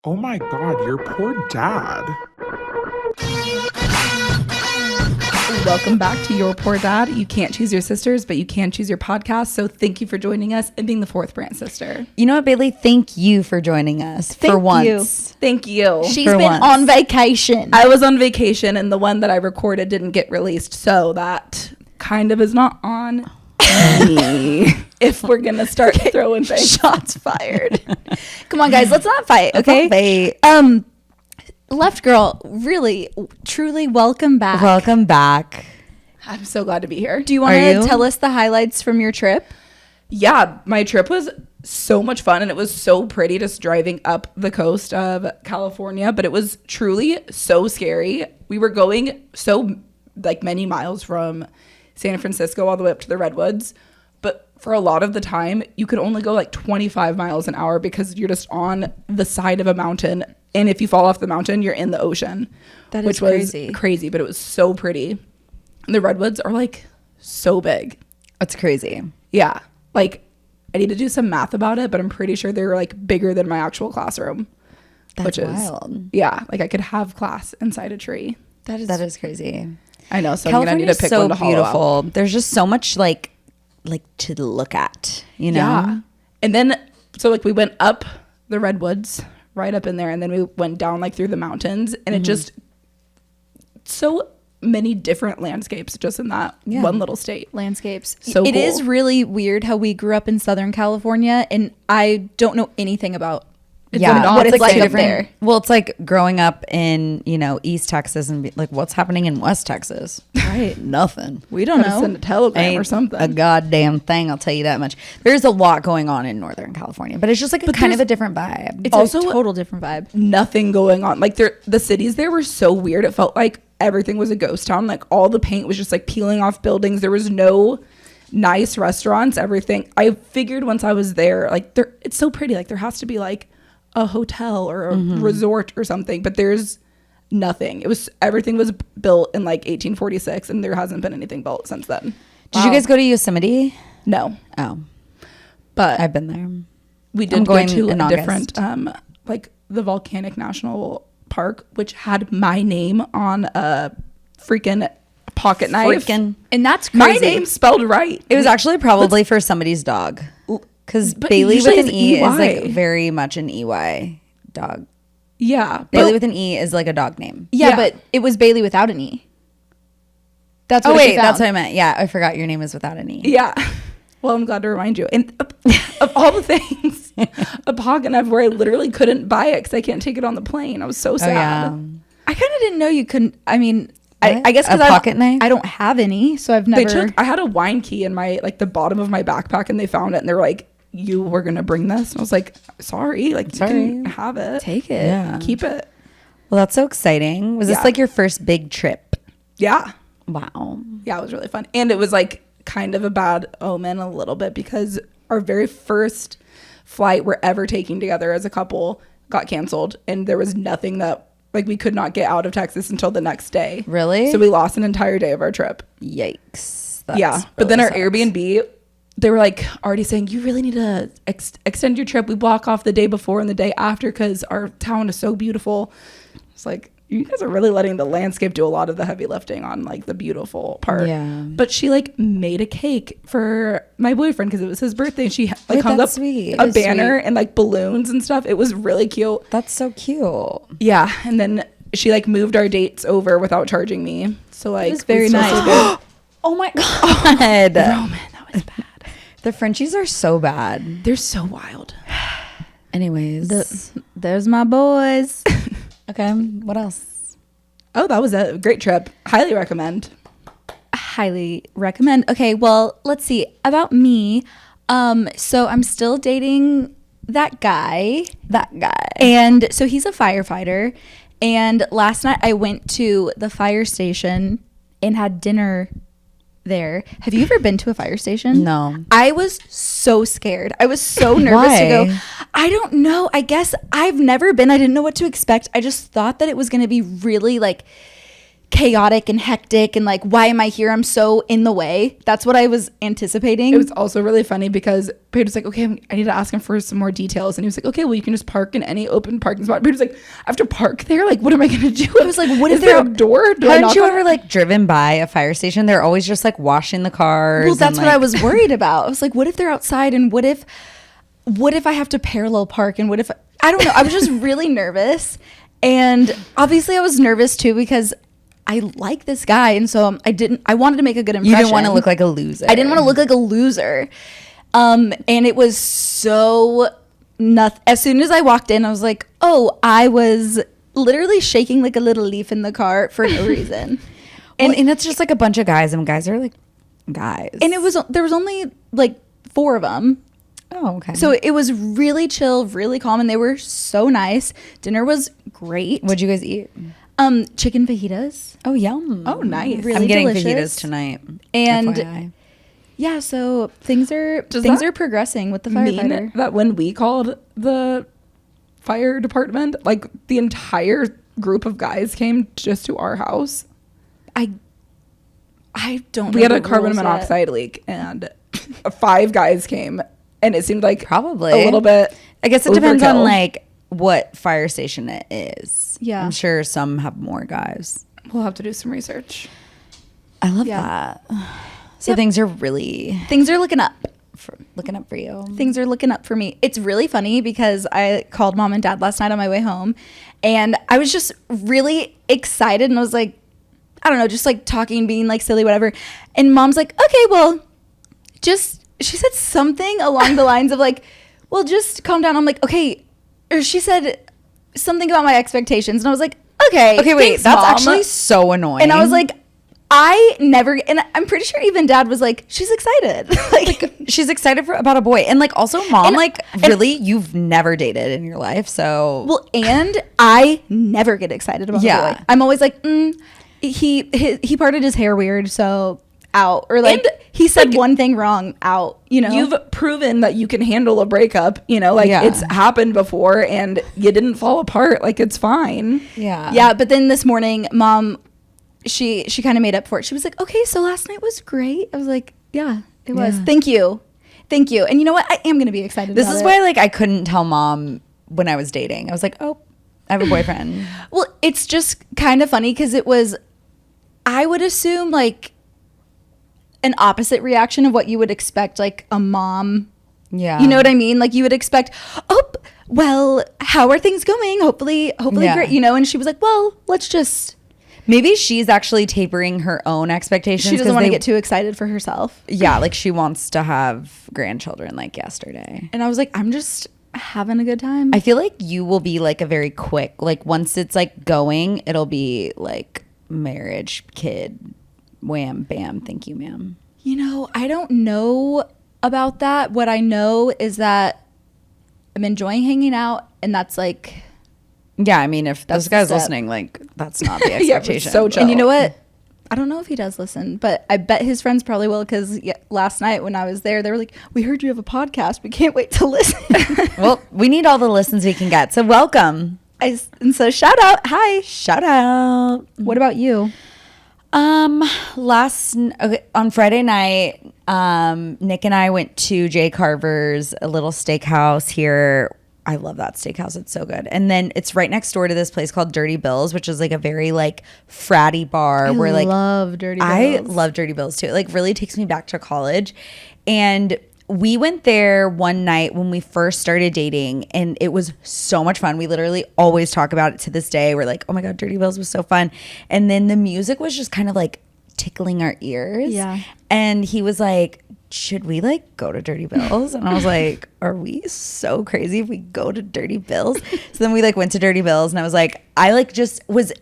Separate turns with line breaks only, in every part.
Oh my God, your poor dad.
Welcome back to Your Poor Dad. You can't choose your sisters, but you can choose your podcast. So thank you for joining us and being the fourth brand sister.
You know what, Baily? Thank you for joining us for once.
Thank you.
She's
For
been
once.
on vacation.
I was on vacation and the one that I recorded didn't get released. So that kind of is not on me. If we're going to start throwing things.
Shots fired. Come on, guys. Let's not fight, okay?
Wait.
Left girl, really, truly welcome back.
Welcome back.
I'm so glad to be here.
Do you want
Are
to
you?
tell us the highlights from your trip?
Yeah, my trip was so much fun and it was so pretty just driving up the coast of California, but it was truly so scary. We were going so like many miles from San Francisco all the way up to the Redwoods, but for a lot of the time you could only go like 25 miles an hour because you're just on the side of a mountain, and if you fall off the mountain you're in the ocean.
That is
which was
crazy.
crazy, but it was so pretty. And the Redwoods are like so big.
That's crazy.
Yeah. Like, I need to do some math about it, but I'm pretty sure they're like bigger than my actual classroom.
That's
which is
wild.
Yeah, like I could have class inside a tree.
That is crazy.
I know, so I'm gonna need to
California's
pick
so
one to hollow out.
beautiful. There's just so much like to look at, you know?
Yeah. And then so like we went up the Redwoods, right up in there, and then we went down like through the mountains, and it just so many different landscapes just in that one little state.
Landscapes.
So
It
cool.
is really weird how we grew up in Southern California, and I don't know anything about what it's like up there.
Well, it's like growing up in, East Texas and like what's happening in West Texas.
Right.
Nothing.
We don't
Gotta
know.
send a telegram or
Ain't
something.
a goddamn thing, I'll tell you that much. There's a lot going on in Northern California, but it's just like kind of a different vibe.
It's
Also-
a total different vibe.
Nothing going on. Like the cities there were so weird. It felt like everything was a ghost town. Like all the paint was just like peeling off buildings. There was no nice restaurants. Everything. I figured once I was there, like it's so pretty. Like there has to be like a hotel or a resort or something, but there's nothing. Everything was built in like 1846, and there hasn't been anything built since then.
Did you guys go to Yosemite?
No,
Oh,
but
I've been there.
we
I'm
did go
going
to
in
a
August.
different like the Volcanic National Park, which had my name on a freaking pocket knife.
Freaking.
And that's
My
crazy.
name spelled right.
It was actually probably for somebody's dog. Because
But
Baily with
usually
an
it's
E is
EY.
like very much an EY dog.
Yeah,
Baily
but
with an E is like a dog name.
Yeah, but it was Baily without an E. That's
Oh
what she
wait, that's
found.
what I meant. Yeah, I forgot your name is without an E.
yeah. Well, I'm glad to remind you. And of all the things, a pocket knife where I literally couldn't buy it because I can't take it on the plane. I was so sad.
I kind of didn't know you couldn't. I mean,
What?
I guess
A
because
pocket knife?
I don't have any, so I've
They
never.
I had a wine key in my like the bottom of my backpack, and they found it, and they were like, "You were gonna bring this?" And I was like, "Sorry, like you can have it,
Take it.
Yeah.
keep it."
Well, that's so exciting. Was
Yeah.
this like your first big trip?
Yeah,
Wow.
yeah, it was really fun, and it was like kind of a bad omen a little bit because our very first flight we're ever taking together as a couple got canceled, and there was nothing that like we could not get out of Texas until the next day.
Really?
So we lost an entire day of our trip.
Yikes.
Yeah, but then our
really sucks.
Airbnb, they were like already saying you really need to extend your trip. We block off the day before and the day after because our town is so beautiful. It's like you guys are really letting the landscape do a lot of the heavy lifting on like the beautiful part.
Yeah.
But she like made a cake for my boyfriend because it was his birthday. And she like
Wait,
hung up
that's sweet.
a
That is
banner and like balloons and stuff. It was really cute.
That's so cute.
Yeah, and then she like moved our dates over without charging me. So like
was very
we still
nice.
did good.
Oh my god.
Roman, that was bad.
The Frenchies are so bad.
They're so wild.
Anyways.
There's my boys.
Okay. What else?
Oh, that was a great trip. Highly recommend.
Highly recommend. Okay, well, let's see about me. So I'm still dating that guy. And so he's a firefighter. And last night I went to the fire station and had dinner there. Have you ever been to a fire station?
No.
I was so scared. I was so nervous to go.
Why?
I don't know. I guess I've never been. I didn't know what to expect. I just thought that it was going to be really like chaotic and hectic and like, why am I here? I'm so in the way. That's what I was anticipating.
It was also really funny because Paige was like, okay, I need to ask him for some more details. And he was like, okay, well, you can just park in any open parking spot. Paige was like, I have to park there? Like, what am I going to do?
I was like, what if
Is there a
they're-
door? Do I
Haven't
knock
you
on
ever
it?
like driven by a fire station? They're always just like washing the cars.
Well, that's
and,
what I
like-
was worried about. I was like, what if they're outside and what if I have to parallel park and what if I don't know. I was just really nervous. And obviously I was nervous too because I like this guy, and so I wanted to make a good impression.
You didn't want to look like a loser.
I didn't want to look like a loser. And it was so nothing. As soon as I walked in, I was like, oh, I was literally shaking like a little leaf in the car for no reason.
And it's just like a bunch of guys, and guys are like guys.
And there was only like 4 of them.
Oh, okay.
So it was really chill, really calm, and they were so nice. Dinner was great.
What'd you guys eat?
Chicken fajitas.
Oh, yum.
Oh, nice.
Really
I'm getting
delicious.
fajitas tonight.
And
FYI.
yeah, so things are
that
are progressing with the
Mean
firefighter.
that when we called the fire department, like the entire group of guys came just to our house.
I don't.
We
know
had a
the
carbon
rules yet.
monoxide leak, and 5 guys came, and it seemed like
Probably.
a little bit.
I guess it depends on
overkill.
like what fire station it is.
Yeah.
I'm sure some have more guys.
We'll have to do some research.
I love
Yeah.
that. So
Yep.
things are really
Things are looking up.
looking up for you.
Things are looking up for me. It's really funny because I called mom and dad last night on my way home, and I was just really excited, and I was like, I don't know, just like talking, being like silly, whatever. And mom's like, okay, well, she said something along the lines of like, well, just calm down. I'm like, okay. Or she said something about my expectations, and I was like, okay.
Okay, wait.
thanks,
That's
Mom.
actually so annoying.
And I was like, I never, and I'm pretty sure even dad was like, she's excited. like,
she's excited about a boy. And like also mom,
And-
like
and-
really you've never dated in your life. So
well, and I never get excited about
Yeah.
a boy. I'm always like, he parted his hair weird, so out. Or like,
And,
he said one thing wrong, out, you know?
You've proven that you can handle a breakup. You know, like
Yeah.
it's happened before, and you didn't fall apart. Like it's fine.
yeah.
Yeah, but then this morning, mom, she kind of made up for it. She was like, okay, so last night was great. I was like, yeah, it was.
Yeah.
Thank you. And you know what? I am going to be excited
This
about
is
it.
why like I couldn't tell mom when I was dating. I was like, oh, I have a boyfriend.
Well, it's just kind of funny because I would assume like an opposite reaction of what you would expect, like a mom.
Yeah.
You know what I mean? Like you would expect, oh, well, how are things going? Hopefully
Yeah.
great, you know? And she was like, well, let's just,
Maybe she's actually tapering her own expectations.
she doesn't
'cause
want to
they-
get too excited for herself.
Yeah, like she wants to have grandchildren like yesterday.
And I was like, I'm just having a good time.
I feel like you will be like a very quick, like once it's like going, it'll be like marriage, kid, wham, bam, thank you, ma'am.
You know, I don't know about that. What I know is that I'm enjoying hanging out, and that's like,
Yeah, I mean, if
That's
this guy's
the step.
listening, like that's not the
Yeah, but
expectation.
so chill.
and you know what? I don't know if he does listen, but I bet his friends probably will because last night when I was there, they were like, we heard you have a podcast. We can't wait to listen.
Well, we need all the listens we can get, so welcome.
And so shout out. Hi.
Shout out.
What about you?
On Friday night, Nick and I went to Jay Carver's, a little steakhouse here. I love that steakhouse. It's so good. And then it's right next door to this place called Dirty Bill's, which is like a very like fratty bar where like
love Dirty
I
Bills.
love Dirty Bills too. It like really takes me back to college. And we went there one night when we first started dating, and it was so much fun. We literally always talk about it to this day. We're like, oh my God, Dirty Bills was so fun. And then the music was just kind of like tickling our ears.
Yeah.
And he was like, should we like go to Dirty Bills? And I was like, are we so crazy if we go to Dirty Bills? So then we like went to Dirty Bills, and I was like, I like just was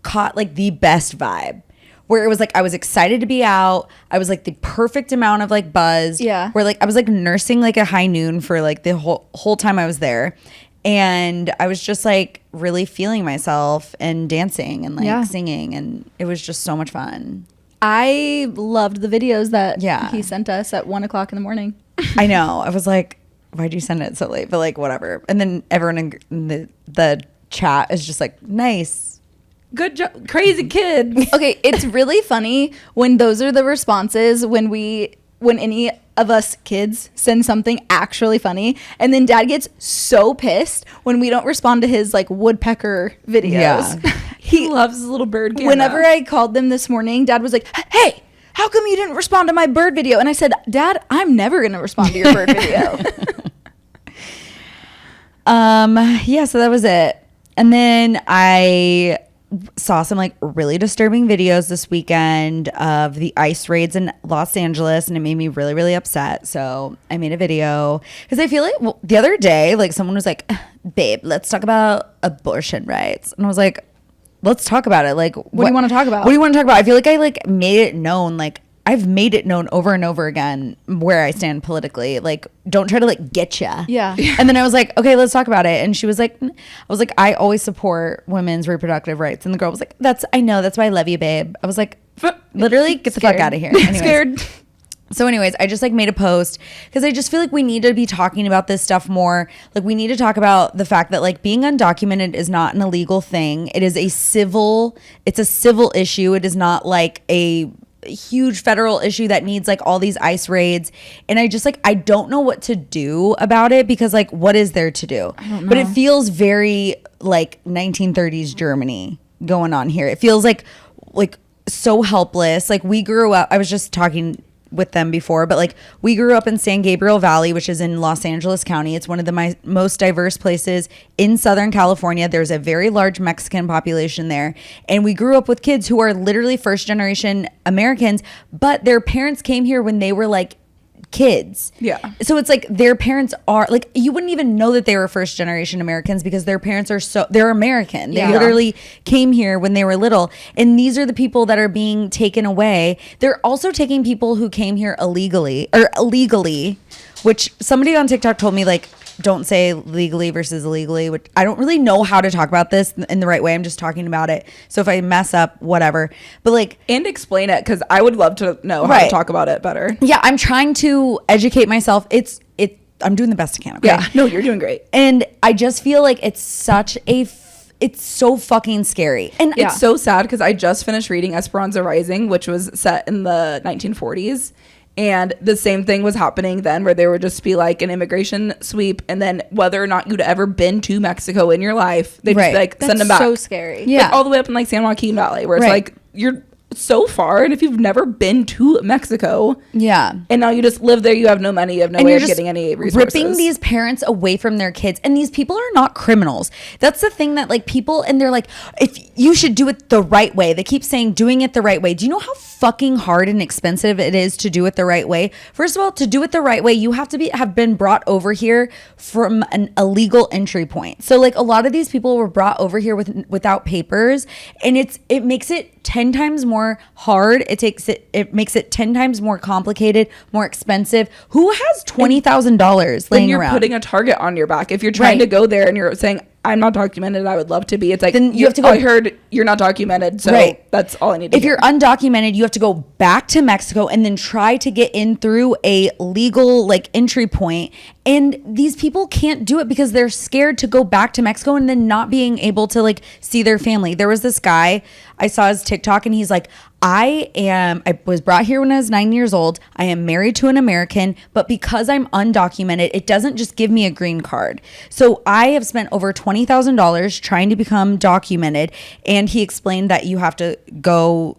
caught like the best vibe. Where it was like I was excited to be out. I was like the perfect amount of like buzz.
Yeah.
Where like I was like nursing like a high noon for like the whole time I was there. And I was just like really feeling myself and dancing and like
Yeah.
singing, and it was just so much fun.
I loved the videos that
Yeah.
he sent us at 1:00 in the morning.
I know. I was like, why'd you send it so late? But like whatever. And then everyone in the chat is just like, nice.
good job, crazy kid.
Okay, it's really funny when those are the responses when any of us kids send something actually funny, and then dad gets so pissed when we don't respond to his like woodpecker videos.
Yeah.
He loves his little bird camera.
Whenever I called them this morning, dad was like, "Hey, how come you didn't respond to my bird video?" And I said, "Dad, I'm never going to respond to your bird video."
Yeah, so that was it. And then I saw some like really disturbing videos this weekend of the ICE raids in Los Angeles, and it made me really, really upset. So I made a video because I feel like the other day, like someone was like, "Babe, let's talk about abortion rights," and I was like, "Let's talk about it." Like,
what do you want to talk about?
What do you want to talk about? I feel like I like made it known, like I've made it known over and over again where I stand politically. Like, don't try to like get ya.
Yeah.
And then I was like, okay, let's talk about it. And she was like, I always support women's reproductive rights. And the girl was like, I know. That's why I love you, babe. I was like, literally get the fuck out of here. Anyways.
Scared.
So anyways, I just like made a post because I just feel like we need to be talking about this stuff more. Like we need to talk about the fact that like being undocumented is not an illegal thing. It's a civil issue. It is not like a huge federal issue that needs like all these ICE raids. And I just like, I don't know what to do about it because like, what is there to do?
I don't know.
But it feels very like 1930s Germany going on here. It feels like so helpless. Like we grew up, I was just talking with them before, but like we grew up in San Gabriel Valley, which is in Los Angeles County. It's one of the most diverse places in Southern California. There's a very large Mexican population there, and we grew up with kids who are literally first generation Americans, but their parents came here when they were like kids.
Yeah.
So it's like their parents are like, you wouldn't even know that they were first generation Americans because their parents they're American. They
Yeah.
literally came here when they were little. And these are the people that are being taken away. They're also taking people who came here illegally, which somebody on TikTok told me like, don't say legally versus illegally, which I don't really know how to talk about this in the right way. I'm just talking about it. So if I mess up, whatever. But like,
And explain it, because I would love to know how to
Right.
talk about it better.
yeah, I'm trying to educate myself. I'm doing the best I can. Okay?
Yeah. No, you're doing great.
And I just feel like it's so fucking scary. And
It's so sad because I just finished reading Esperanza Rising, which was set in the 1940s. And the same thing was happening then, where there would just be like an immigration sweep. And then whether or not you'd ever been to Mexico in your life, they'd
Right.
just like send them
That's
back.
so scary.
Yeah.
Like, all the way up in like San Joaquin Valley, where it's
Right.
like you're so far. And if you've never been to Mexico,
yeah.
and now you just live there, you have no money, you have no
And
way
you're
of
just
getting any resources.
ripping these parents away from their kids. And these people are not criminals. That's the thing that like people, and they're like, if you should do it the right way. They keep saying doing it the right way. Do you know how fucking hard and expensive it is to do it the right way? First of all, to do it the right way, you have to have been brought over here from an illegal entry point. So like a lot of these people were brought over here without papers, and it makes it 10 times more hard. It makes it 10 times more complicated, more expensive. Who has $20,000
Then
laying
you're
around?
putting a target on your back. If you're trying
Right.
to go there and you're saying, I'm not documented, I would love to be. It's like,
Then you have to go-
I heard you're not documented, so
Right.
that's all I need to
If
hear.
you're undocumented, you have to go back to Mexico and then try to get in through a legal like entry point. And these people can't do it because they're scared to go back to Mexico and then not being able to like see their family. There was this guy, I saw his TikTok, and he's like, I was brought here when I was 9 years old. I am married to an American, but because I'm undocumented, it doesn't just give me a green card. So I have spent over $20,000 trying to become documented. And he explained that you have to go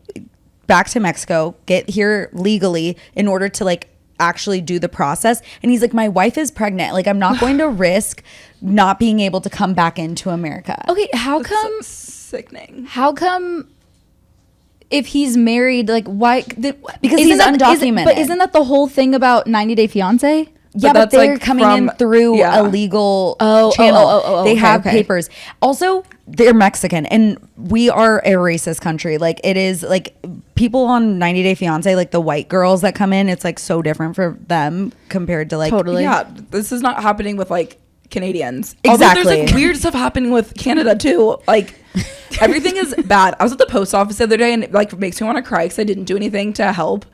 back to Mexico, get here legally in order to like actually do the process. And he's like, my wife is pregnant. Like, I'm not going to risk not being able to come back into America.
Okay, how come
Sickening.
if he's married, like why?
Because he's undocumented.
But isn't that the whole thing about 90 Day Fiance?
Yeah, but
that's,
they're
like,
coming in
from-
through
yeah.
a legal
Oh,
channel. They
okay,
have
okay.
papers. Also, they're Mexican, and we are a racist country. Like, it is like people on 90 Day Fiance, like the white girls that come in, it's like so different for them compared to like
Totally.
Yeah, this is not happening with like Canadians.
Exactly.
Although there's like weird stuff happening with Canada too. Like everything is bad. I was at the post office the other day, and it like makes me want to cry because I didn't do anything to help.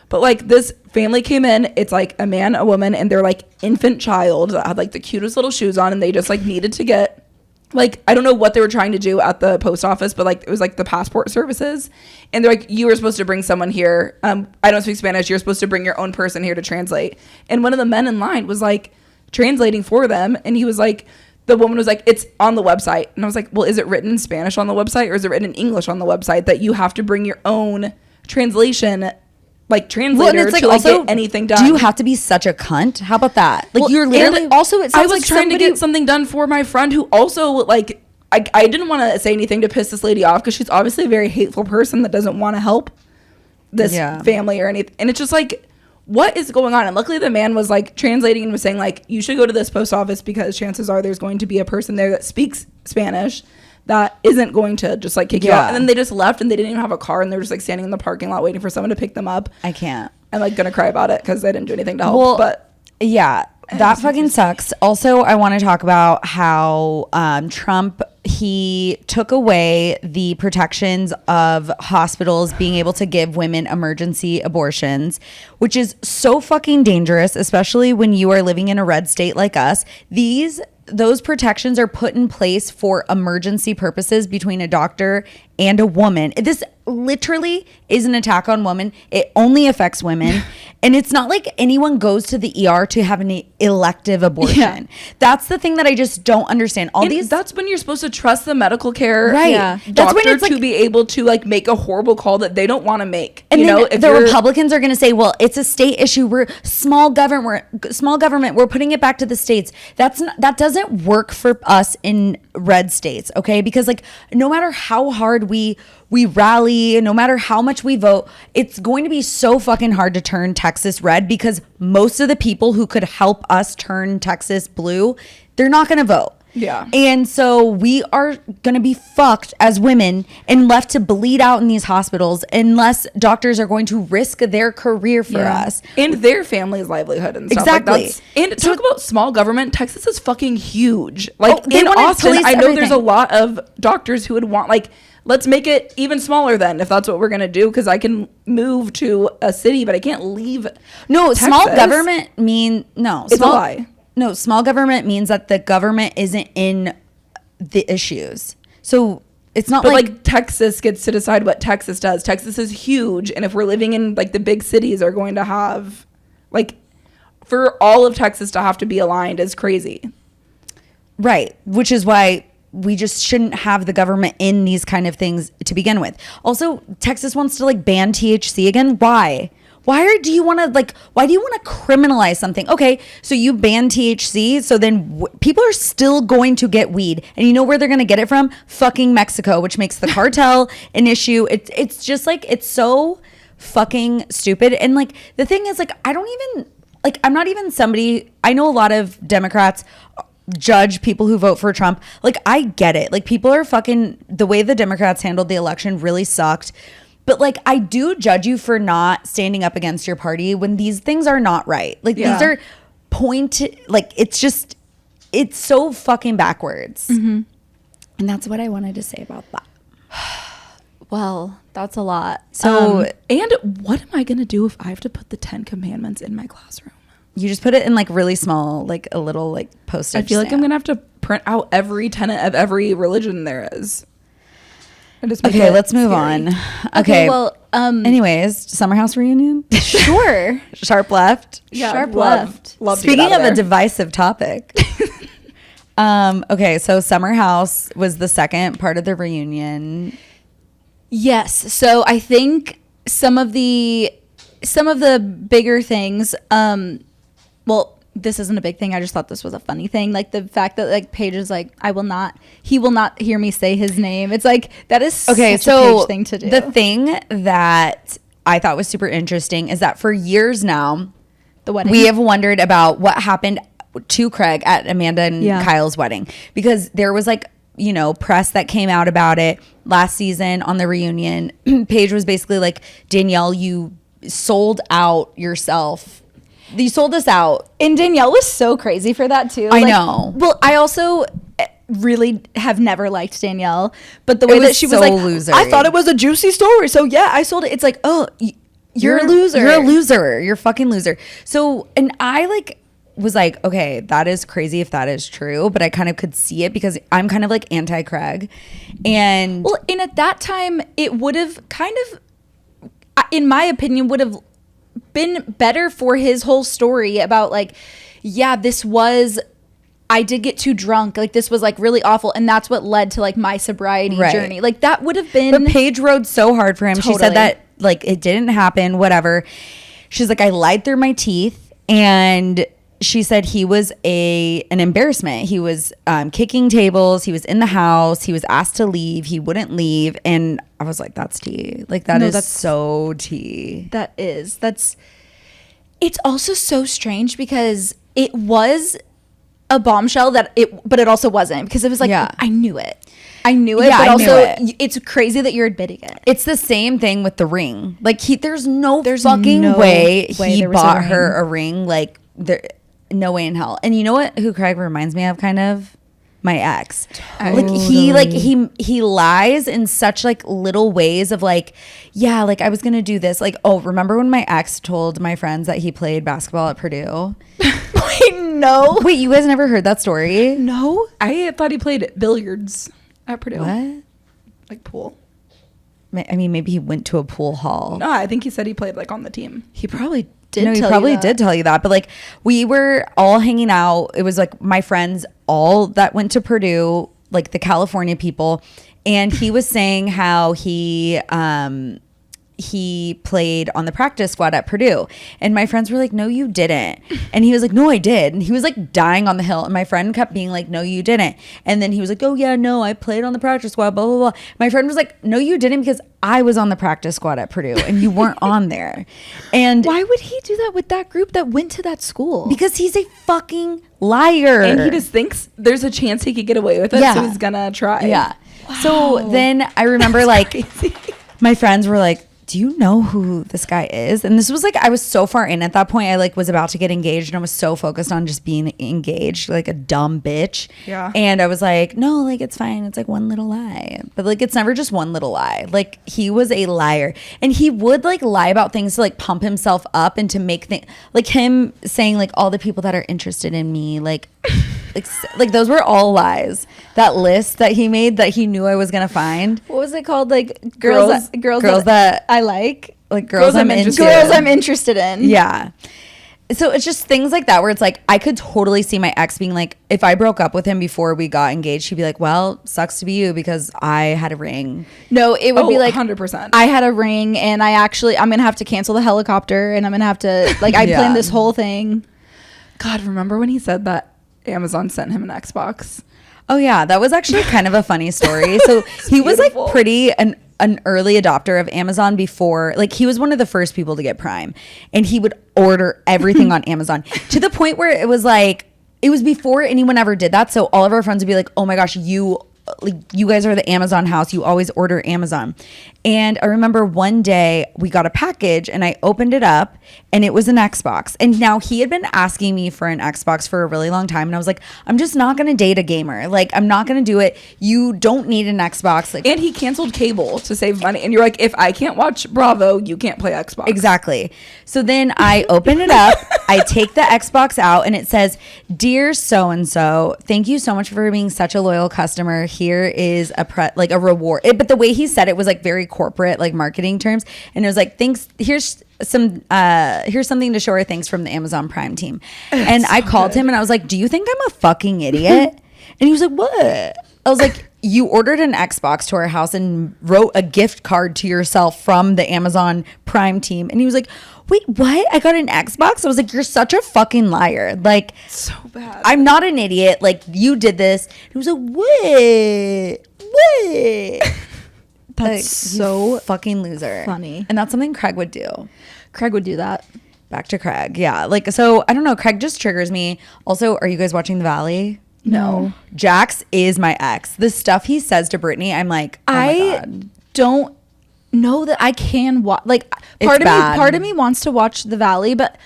But like this family came in, it's like a man, a woman, and their like infant child that had like the cutest little shoes on, and they just like needed to get like, I don't know what they were trying to do at the post office, but like, it was like the passport services. And they're like, you were supposed to bring someone here. I don't speak Spanish. You're supposed to bring your own person here to translate. And one of the men in line was like translating for them. And he was like, the woman was like, it's on the website. And I was like, well, is it written in Spanish on the website or is it written in English on the website that you have to bring your own translation, like translator,
it's like
to like
also,
get anything done?
Do you have to be such a cunt? How about that? Like,
Well,
you're literally
and
also, it
I
sounds
was
like
trying to
somebody-
get something done for my friend who also like I didn't want to say anything to piss this lady off because she's obviously a very hateful person that doesn't want to help this family or anything. And it's just like, what is going on? And luckily the man was like translating and was saying like, you should go to this post office because chances are there's going to be a person there that speaks Spanish that isn't going to just like kick you out. And then they just left and they didn't even have a car and they were just like standing in the parking lot waiting for someone to pick them up.
I can't.
I'm like gonna cry about it because I didn't do anything to help. But
yeah, that fucking sucks. Also, I want to talk about how Trump, he took away the protections of hospitals being able to give women emergency abortions, which is so fucking dangerous, especially when you are living in a red state like us. Those protections are put in place for emergency purposes between a doctor and a woman. This literally is an attack on women. It only affects women. And it's not like anyone goes to the ER to have an elective abortion. Yeah. That's the thing that I just don't understand.
That's when you're supposed to trust the medical care
doctor
that's when it's like, to be able to like make a horrible call that they don't want to make.
And if the Republicans are going to say, well, it's a state issue. We're small government. We're putting it back to the states. That doesn't work for us in red states. Okay. Because like, no matter how hard we rally, no matter how much we vote, it's going to be so fucking hard to turn Texas red because most of the people who could help us turn Texas blue, they're not going to vote.
Yeah.
And so we are going to be fucked as women and left to bleed out in these hospitals unless doctors are going to risk their career for us.
And their family's livelihood and stuff.
Exactly.
Like and talk about small government. Texas is fucking huge. Like
they
in Austin, I know
everything.
there's a lot of doctors who would want like, let's make it even smaller then if that's what we're going to do because I can move to a city, but I can't leave Texas.
Small government
it's a lie.
No, small government means that the government isn't in the issues. So it's not
like Texas gets to decide what Texas does. Texas is huge. And if we're living in like the big cities are going to have like for all of Texas to have to be aligned is crazy.
Right. Which is why we just shouldn't have the government in these kind of things to begin with. Also, Texas wants to like ban THC again. Why? Why do you want to criminalize something? Okay, so you ban THC, so then people are still going to get weed. And you know where they're going to get it from? Fucking Mexico, which makes the cartel an issue. It's just like, it's so fucking stupid. And like, the thing is like, I'm not even somebody, I know a lot of Democrats judge people who vote for Trump. Like, I get it. Like, people are fucking, the way the Democrats handled the election really sucked. But like, I do judge you for not standing up against your party when these things are not right. Like these are like, it's so fucking backwards.
Mm-hmm.
And that's what I wanted to say about that.
Well, that's a lot.
So,
and what am I going to do if I have to put the 10 commandments in my classroom?
You just put it in like really small, like a little like post-it.
I feel like I'm going to have to print out every tenet of every religion there is.
Okay, let's move on. Okay,
well,
anyways, summer house reunion.
Sure.
Sharp left.
Yeah,
Sharp left.
Love
Speaking of a divisive topic. Okay, so summer house was the second part of the reunion.
Yes. So I think some of the bigger things, well, this isn't a big thing. I just thought this was a funny thing. Like the fact that like Paige is like, he will not hear me say his name. It's like, that is such a Paige thing to do.
The thing that I thought was super interesting is that for years now,
the wedding,
we have wondered about what happened to Craig at Amanda and Kyle's wedding, because there was like, you know, press that came out about it last season on the reunion. Paige was basically like, Danielle, you sold out yourself. You sold us out.
And Danielle was so crazy for that too.
I know.
Well, I also really have never liked Danielle, but the way that she was like,
loser-y.
I thought it was a juicy story, so yeah, I sold it. It's like, oh, you're a loser.
You're a loser. You're a fucking loser. So, and I like was like, okay, that is crazy if that is true, but I kind of could see it because I'm kind of like anti-Craig. And
well, and at that time, it would have kind of, in my opinion, would have been better for his whole story about like, yeah, I did get too drunk. Like, this was like really awful. And that's what led to like my sobriety journey. Like, that would have been.
But Paige rode so hard for him. Totally. She said that like it didn't happen, whatever. She's like, I lied through my teeth. And she said he was an embarrassment. He was kicking tables. He was in the house. He was asked to leave. He wouldn't leave. And I was like, that's tea. Like, that's so tea.
It's also so strange because it was a bombshell but it also wasn't, because it was like, I knew it. Yeah, but also it's crazy that you're admitting it.
It's the same thing with the ring. Like, there's no fucking way he bought her a ring. Like, no way in hell. And you know who Craig reminds me of, kind of? My ex. Totally. Like, he lies in such like little ways of like, yeah, like I was gonna do this. Like, oh, remember when my ex told my friends that he played basketball at Purdue?
Wait, no.
Wait, you guys never heard that story?
No, I thought he played billiards at Purdue.
What?
Like pool.
I mean, maybe he went to a pool hall.
No, I think he said he played like on the team.
He probably did.
No, he probably did tell you that. But like, we were all hanging out. It was like my friends all that went to Purdue, like the California people. And he was saying how he played on the practice squad at Purdue. And my friends were like, no, you didn't. And he was like, no, I did. And he was like dying on the hill. And my friend kept being like, no, you didn't. And then he was like, oh yeah, no, I played on the practice squad, blah, blah, blah. My friend was like, no, you didn't, because I was on the practice squad at Purdue and you weren't on there. And
why would he do that with that group that went to that school?
Because he's a fucking liar.
And he just thinks there's a chance he could get away with it. So he's gonna try.
Yeah.
Wow.
So then I remember like my friends were like, do you know who this guy is? And this was like, I was so far in at that point. I like was about to get engaged and I was so focused on just being engaged, like a dumb bitch.
Yeah.
And I was like, no, like it's fine. It's like one little lie. But like, it's never just one little lie. Like, he was a liar. And he would like lie about things to like pump himself up and to make things, like him saying like all the people that are interested in me, like those were all lies. That list that he made that he knew I was gonna find.
What was it called? Like girls that I like
girls I'm interested
Girls I'm interested in.
Yeah. So it's just things like that where it's like, I could totally see my ex being like, if I broke up with him before we got engaged, he'd be like, well, sucks to be you because I had a ring.
No, it would be like
100%.
I had a ring and I'm gonna have to cancel the helicopter and I'm gonna have to like I planned this whole thing.
God, remember when he said that Amazon sent him an Xbox?
Oh yeah, that was actually kind of a funny story. So he was like pretty an early adopter of Amazon before, like he was one of the first people to get Prime, and he would order everything on Amazon to the point where it was before anyone ever did that. So all of our friends would be like, oh my gosh, you guys are the Amazon house. You always order Amazon. And I remember one day we got a package and I opened it up and it was an Xbox. And now he had been asking me for an Xbox for a really long time. And I was like, I'm just not going to date a gamer. Like, I'm not going to do it. You don't need an Xbox. Like,
and he canceled cable to save money. And you're like, if I can't watch Bravo, you can't play Xbox.
Exactly. So then I open it up. I take the Xbox out and it says, dear so-and-so, thank you so much for being such a loyal customer. Here is a reward. But the way he said it was like very corporate, like marketing terms. And it was like, thanks. Here's something to show our thanks from the Amazon Prime team. And I called him and I was like, do you think I'm a fucking idiot? And he was like, what? I was like, you ordered an Xbox to our house and wrote a gift card to yourself from the Amazon Prime team. And he was like, wait, what? I got an Xbox? I was like, you're such a fucking liar. Like,
so bad.
I'm not an idiot. Like, you did this. And he was like, what?
That's
like,
so
fucking loser.
Funny.
And that's something Craig would do.
Craig would do that.
Back to Craig. Yeah. Like, so I don't know. Craig just triggers me. Also, are you guys watching The Valley?
No.
Jax is my ex. The stuff he says to Brittany, I'm like, oh my God.
Don't know that I can watch. Like, part of me wants to watch The Valley, but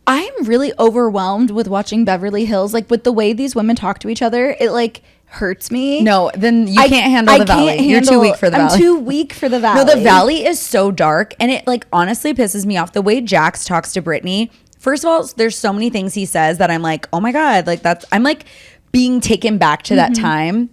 I'm really overwhelmed with watching Beverly Hills. Like, with the way these women talk to each other, it like hurts me.
No, then you can't handle The Valley. You're too weak for The Valley.
I'm too weak for The Valley.
No, The Valley is so dark, and it like honestly pisses me off. The way Jax talks to Brittany, first of all, there's so many things he says that I'm like, oh my God, like I'm like being taken back to that time.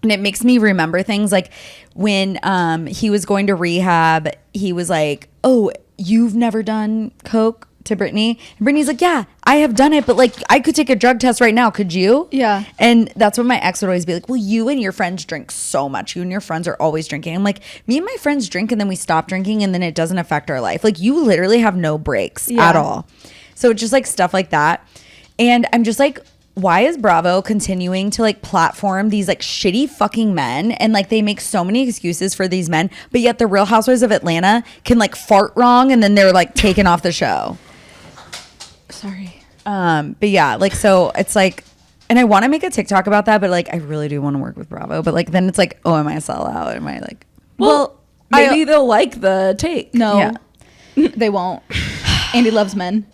And it makes me remember things like when he was going to rehab, he was like, oh, you've never done coke? To Brittany. And Brittany's like, yeah, I have done it, but like I could take a drug test right now. Could you?
Yeah.
And that's what my ex would always be like, well, you and your friends drink so much. You and your friends are always drinking. I'm like, me and my friends drink and then we stop drinking and then it doesn't affect our life. Like you literally have no breaks at all. So it's just like stuff like that. And I'm just like, why is Bravo continuing to like platform these like shitty fucking men, and like they make so many excuses for these men, but yet the Real Housewives of Atlanta can like fart wrong and then they're like taken off the show.
Sorry.
But yeah, like, so it's like, and I want to make a TikTok about that, but like I really do want to work with Bravo, but like then it's like, oh, am I a sellout? Am I like,
well maybe they'll like the take.
No, they won't. Andy loves men.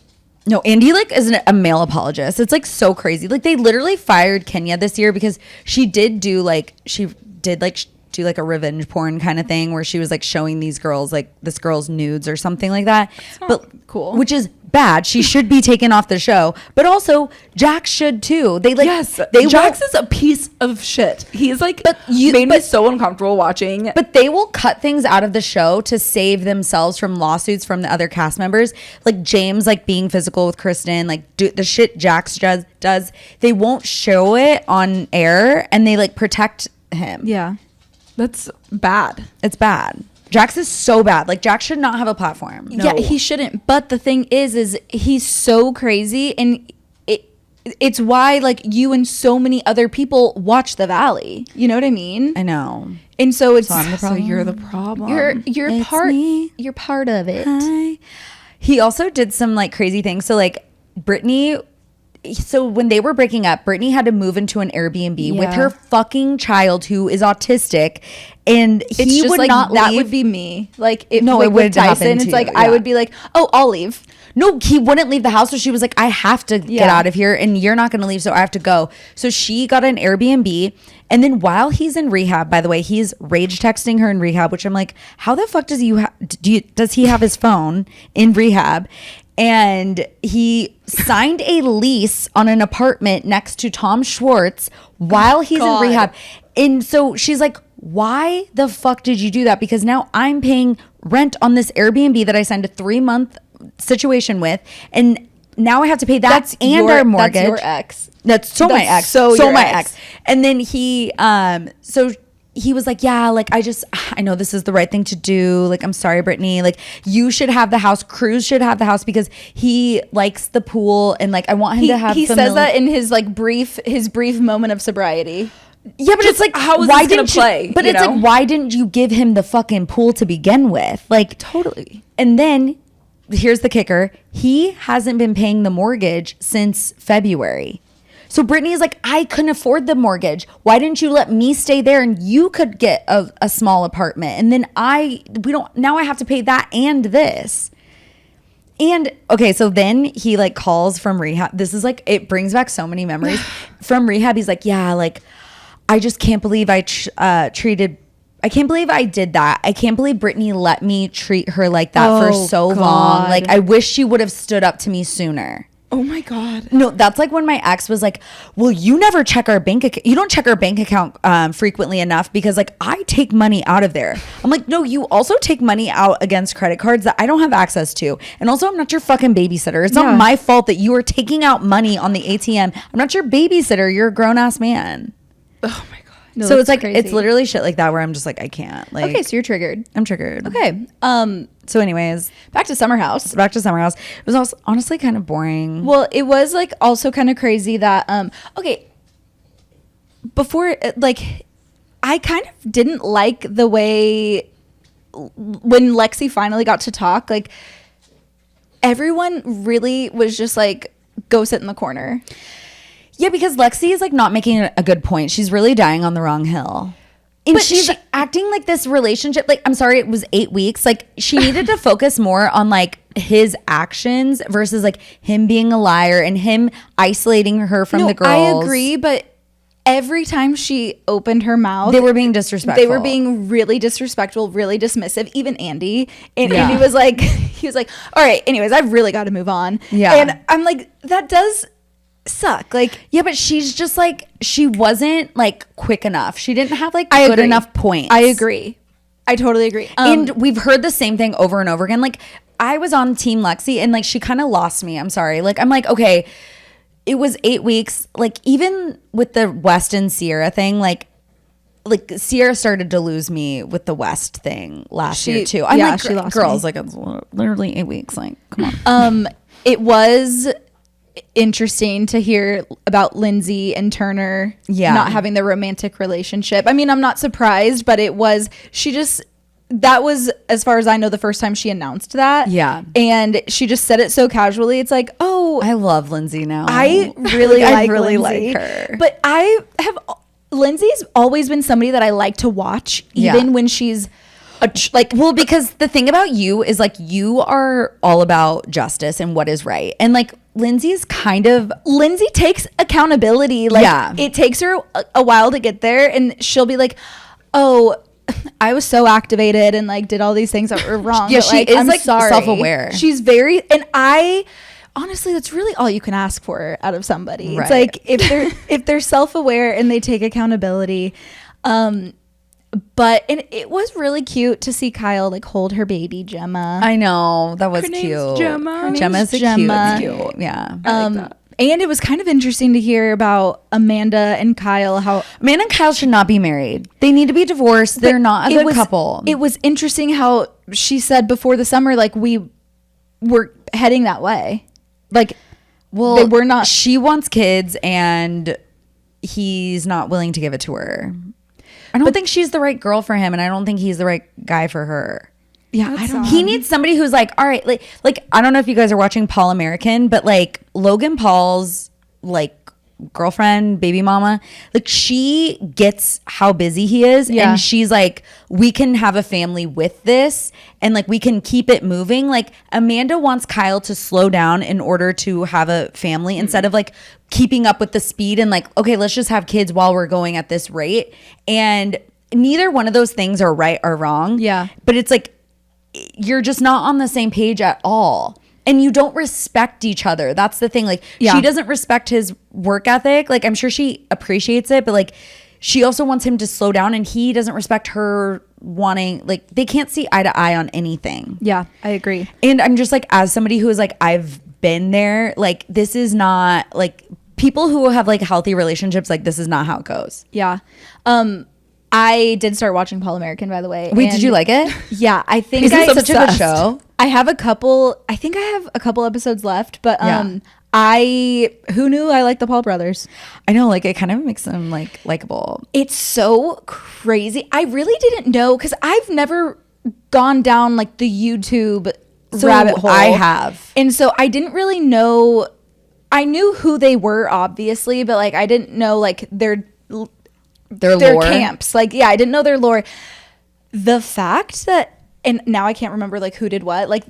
No, Andy like is a male apologist. It's like so crazy. Like they literally fired Kenya this year because she did do like a revenge porn kind of thing where she was like showing these girls like this girl's nudes or something like that. But
cool.
Which is bad. She should be taken off the show. But also Jax should too. They like
Jax is a piece of shit. He's like made me so uncomfortable watching.
But they will cut things out of the show to save themselves from lawsuits from the other cast members. Like James like being physical with Kristen, like the shit Jax does. They won't show it on air and they like protect him.
Yeah.
That's bad.
It's bad. Jax is so bad. Like Jax should not have a platform.
No. Yeah, he shouldn't. But the thing is he's so crazy, and it's why like you and so many other people watch The Valley. You know what I mean?
I know.
And so it's
I'm the problem.
So you're the problem.
You're
It's
part.
me.
You're part of it.
Hi. He also did some like crazy things. So like Brittany. So when they were breaking up, Brittany had to move into an Airbnb with her fucking child who is autistic, and he would
like,
not
that
leave.
would be me. Like it
would
with Tyson.
happen
It's
to
like
you,
I would be like, oh, I'll leave.
No, he wouldn't leave the house. So she was like, I have to get out of here and you're not going to leave. So I have to go. So she got an Airbnb. And then while he's in rehab, by the way, he's rage texting her in rehab, which I'm like, how the fuck does he have his phone in rehab? And he signed a lease on an apartment next to Tom Schwartz while he's in rehab. And so she's like, why the fuck did you do that? Because now I'm paying rent on this Airbnb that I signed a 3-month situation with, and now I have to pay that our mortgage.
That's your ex.
That's my ex.
So
my ex. And then he so he was like, yeah, like I know this is the right thing to do. Like, I'm sorry, Brittany. Like, you should have the house. Cruz should have the house because he likes the pool, and like I want him to have.
He says that in his like brief moment of sobriety.
Yeah, but it's like,
how is this gonna play?
But it's like, why didn't you give him the fucking pool to begin with? Like,
totally.
And then here's the kicker: he hasn't been paying the mortgage since February. So Brittany is like, I couldn't afford the mortgage. Why didn't you let me stay there and you could get a small apartment? And then now I have to pay that and this. And okay, so then he like calls from rehab. This is like, it brings back so many memories from rehab. He's like, yeah, like, I just can't believe I can't believe I did that. I can't believe Brittany let me treat her like that for so long. Like, I wish she would have stood up to me sooner.
Oh my God.
No, that's like when my ex was like, well, you never check our bank account. You don't check our bank account frequently enough because like I take money out of there. I'm like, no, you also take money out against credit cards that I don't have access to. And also I'm not your fucking babysitter. It's not my fault that you are taking out money on the ATM. I'm not your babysitter. You're a grown ass man.
Oh my God.
No, so it's like, crazy. It's literally shit like that where I'm just like, I can't. Like,
okay, so you're triggered.
I'm triggered.
Okay.
So anyways,
back to Summer House.
It was also honestly kind of boring.
Well, it was like also kind of crazy that okay, before like I kind of didn't like the way when Lexi finally got to talk, like everyone really was just like, go sit in the corner.
Yeah, because Lexi is like not making a good point. She's really dying on the wrong hill. And but she's acting like this relationship, like, I'm sorry, it was 8 weeks. Like, she needed to focus more on like his actions versus like him being a liar and him isolating her from the girls.
I agree, but every time she opened her mouth,
They were being disrespectful.
They were being really disrespectful, really dismissive. Even Andy. And
Yeah.
Andy was like, he was like, all right, anyways, I've really got to move on.
Yeah.
And I'm like, that does suck. Like,
yeah, but she's just like, she wasn't like quick enough. She didn't have like
I
good
agree.
enough points.
I agree. I totally agree.
And we've heard the same thing over and over again. Like, I was on Team Lexi and like she kind of lost me. I'm sorry. Like, I'm like, okay, it was 8 weeks. Like, even with the West and Sierra thing, like Sierra started to lose me with the West thing last year too. I'm like,
she lost
girls,
me.
like it's literally 8 weeks. Like, come on.
It was interesting to hear about Lindsay and Turner not having the romantic relationship. I mean, I'm not surprised, but that was, as far as I know, the first time she announced that.
Yeah.
And she just said it so casually. It's like, oh,
I love Lindsay now.
I really
I
like
really
Lindsay.
like her.
But Lindsay's always been somebody that I like to watch, even when she's
well, because the thing about you is like you are all about justice and what is right. And like Lindsay
takes accountability. Like it takes her a while to get there, and she'll be like, oh, I was so activated and like did all these things that were wrong.
Yeah,
but,
she is
I'm
like
sorry.
self-aware.
She's very, and honestly, that's really all you can ask for out of somebody.
Right.
It's like if they're self-aware and they take accountability. But it was really cute to see Kyle like hold her baby Gemma.
I know, that was
Her name's
cute.
Gemma.
Gemma's a
Gemma.
cute. Yeah.
I like that.
And it was kind of interesting to hear about Amanda and Kyle, how
Amanda and Kyle should not be married. They need to be divorced. They're not a good couple.
It was interesting how she said before the summer, like, we were heading that way. Like,
well,
they were not.
She wants kids and he's not willing to give it to her. I don't think she's the right girl for him, and I don't think he's the right guy for her.
Yeah, I don't.
He needs somebody who's like, all right, like I don't know if you guys are watching Paul American, but like Logan Paul's like girlfriend, baby mama, like she gets how busy he is, and she's like, we can have a family with this, and like we can keep it moving. Like Amanda wants Kyle to slow down in order to have a family instead of like keeping up with the speed and like, okay, let's just have kids while we're going at this rate. And neither one of those things are right or wrong.
Yeah.
But it's like, you're just not on the same page at all. And you don't respect each other. That's the thing. Like, she doesn't respect his work ethic. Like, I'm sure she appreciates it, but like, she also wants him to slow down, and he doesn't respect her wanting, like, they can't see eye to eye on anything.
Yeah, I agree.
And I'm just like, as somebody who is like, I've been there, like, this is not like people who have like healthy relationships, like, this is not how it goes.
Yeah. I did start watching Paul American, by the way.
Wait, did you like it?
Yeah, I think
Isn't it
I'm
such a good
obsessed.
show?
I have a couple episodes left, but who knew I liked the Paul brothers?
I know, like, it kind of makes them like likable.
It's so crazy. I really didn't know, because I've never gone down like the YouTube rabbit hole.
I have.
And so I didn't really know. I knew who they were, obviously, but like I didn't know like their
lore.
camps. Like, yeah, I didn't know their lore. The fact that, and now I can't remember like who did what, like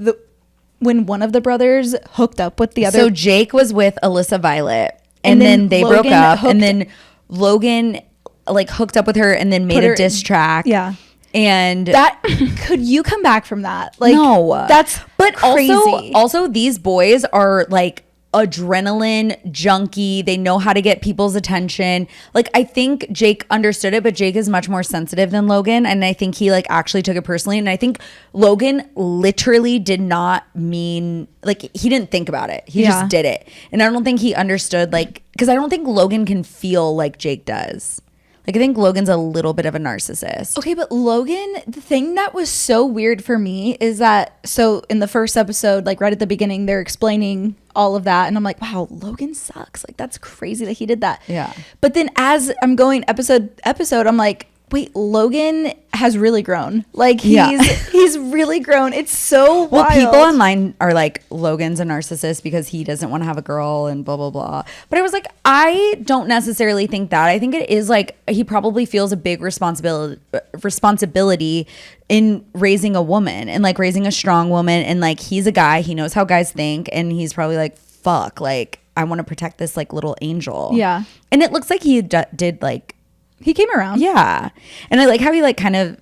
when one of the brothers hooked up with the other.
So Jake was with Alyssa Violet, and then they broke up, and then Logan like hooked up with her and then made a diss track.
Yeah.
And
that, could you come back from that? Like,
no,
that's crazy.
Also these boys are like adrenaline junkie. They know how to get people's attention. Like, I think Jake understood it, but Jake is much more sensitive than Logan, and I think he like actually took it personally. And I think Logan literally did not mean, like, he didn't think about it. He just did it. And I don't think he understood, like, because I don't think Logan can feel like Jake does. Like, I think Logan's a little bit of a narcissist.
Okay, but Logan, the thing that was so weird for me is that, so in the first episode, like right at the beginning, they're explaining all of that, and I'm like, wow, Logan sucks. Like, that's crazy that he did that.
Yeah.
But then as I'm going episode, I'm like, wait, Logan has really grown. Like, he's really grown. It's so wild.
Well, people online are like, Logan's a narcissist because he doesn't want to have a girl and blah, blah, blah. But I was like, I don't necessarily think that. I think it is like, he probably feels a big responsibility in raising a woman and like raising a strong woman. And like, he's a guy, he knows how guys think. And he's probably like, fuck, like, I want to protect this like little angel.
Yeah.
And it looks like he did like,
He came around.
yeah. And I like how he like kind of,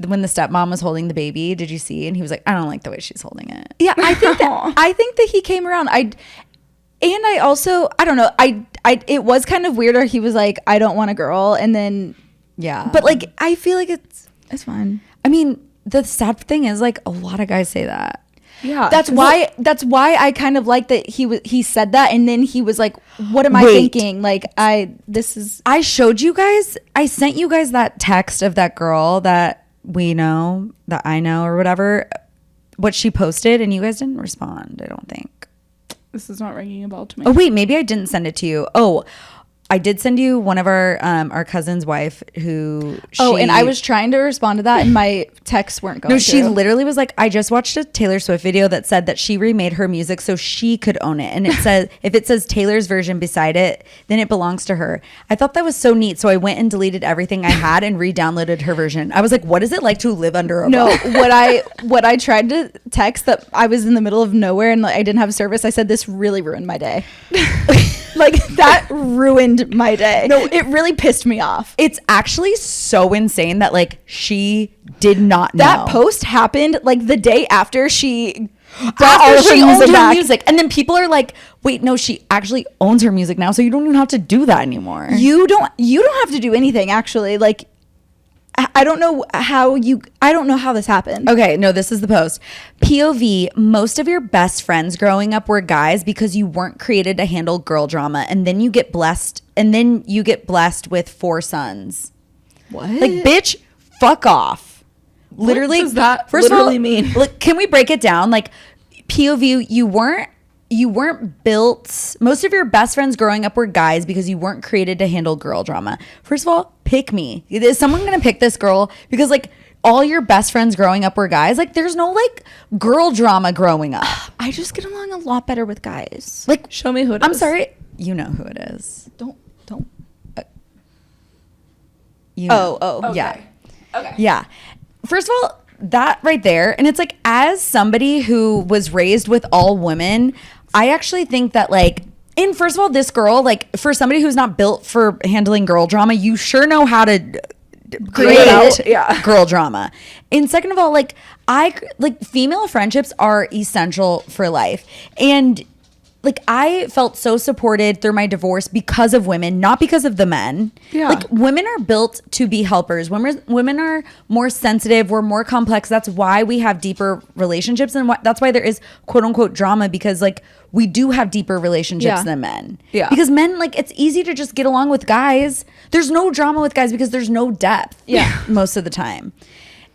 when the stepmom was holding the baby, did you see? And he was like, I don't like the way she's holding it.
Yeah, I think that he came around. I also, I don't know. It was kind of weirder. He was like, I don't want a girl, and then
Yeah.
but like I feel like it's fine.
I mean, the sad thing is like a lot of guys say that.
Yeah.
That's why I kind of like that he said that, and then he was like, what am I
Wait.
thinking? Like I
showed you guys, I sent you guys that text of that girl that we know, that I know or whatever, what she posted, and you guys didn't respond, I don't think.
This is not ringing a bell to me.
Oh wait, maybe I didn't send it to you. Oh, I did send you one of our cousin's wife who
and I was trying to respond to that and my texts weren't going
no, she
through.
literally was like, I just watched a Taylor Swift video that said that she remade her music so she could own it. And it says, if it says Taylor's version beside it, then it belongs to her. I thought that was so neat. So I went and deleted everything I had and re-downloaded her version. I was like, what is it like to live under a
No,
rock?
what I tried to text that I was in the middle of nowhere and like, I didn't have service. I said, this really ruined my day. Like that ruined my day. No, it really pissed me off.
It's actually so insane that like she did not know.
That post happened like the day after she brought
After
all of her
she owned
music
her
back.
music. And then people are like, wait, no, she actually owns her music now, so you don't even have to do that anymore.
You don't have to do anything actually. Like I don't know how this happened.
Okay, no, this is the post. POV, most of your best friends growing up were guys because you weren't created to handle girl drama, and then you get blessed with 4 sons.
What?
Like, bitch, fuck off. Literally,
does that
first
literally
of all,
mean?
Look, can we break it down? Like, POV, you weren't built. Most of your best friends growing up were guys because you weren't created to handle girl drama. First of all, pick me. Is someone gonna pick this girl? Because like all your best friends growing up were guys. Like there's no like girl drama growing up.
I just get along a lot better with guys.
Like
Show me who it
I'm
is.
sorry, you know who it is.
Don't.
You know.
Oh.
Yeah.
Okay.
Yeah. First of all, that right there, and it's like as somebody who was raised with all women, I actually think that like, and first of all, this girl, like for somebody who's not built for handling girl drama, you sure know how to create
Yeah.
girl drama. And second of all, like female friendships are essential for life. And like I felt so supported through my divorce because of women, not because of the men.
Yeah.
Like women are built to be helpers. Women are more sensitive. We're more complex. That's why we have deeper relationships, and that's why there is quote unquote drama, because like we do have deeper relationships
Yeah.
than men.
Yeah.
Because men, like it's easy to just get along with guys. There's no drama with guys because there's no depth.
Yeah.
Most of the time.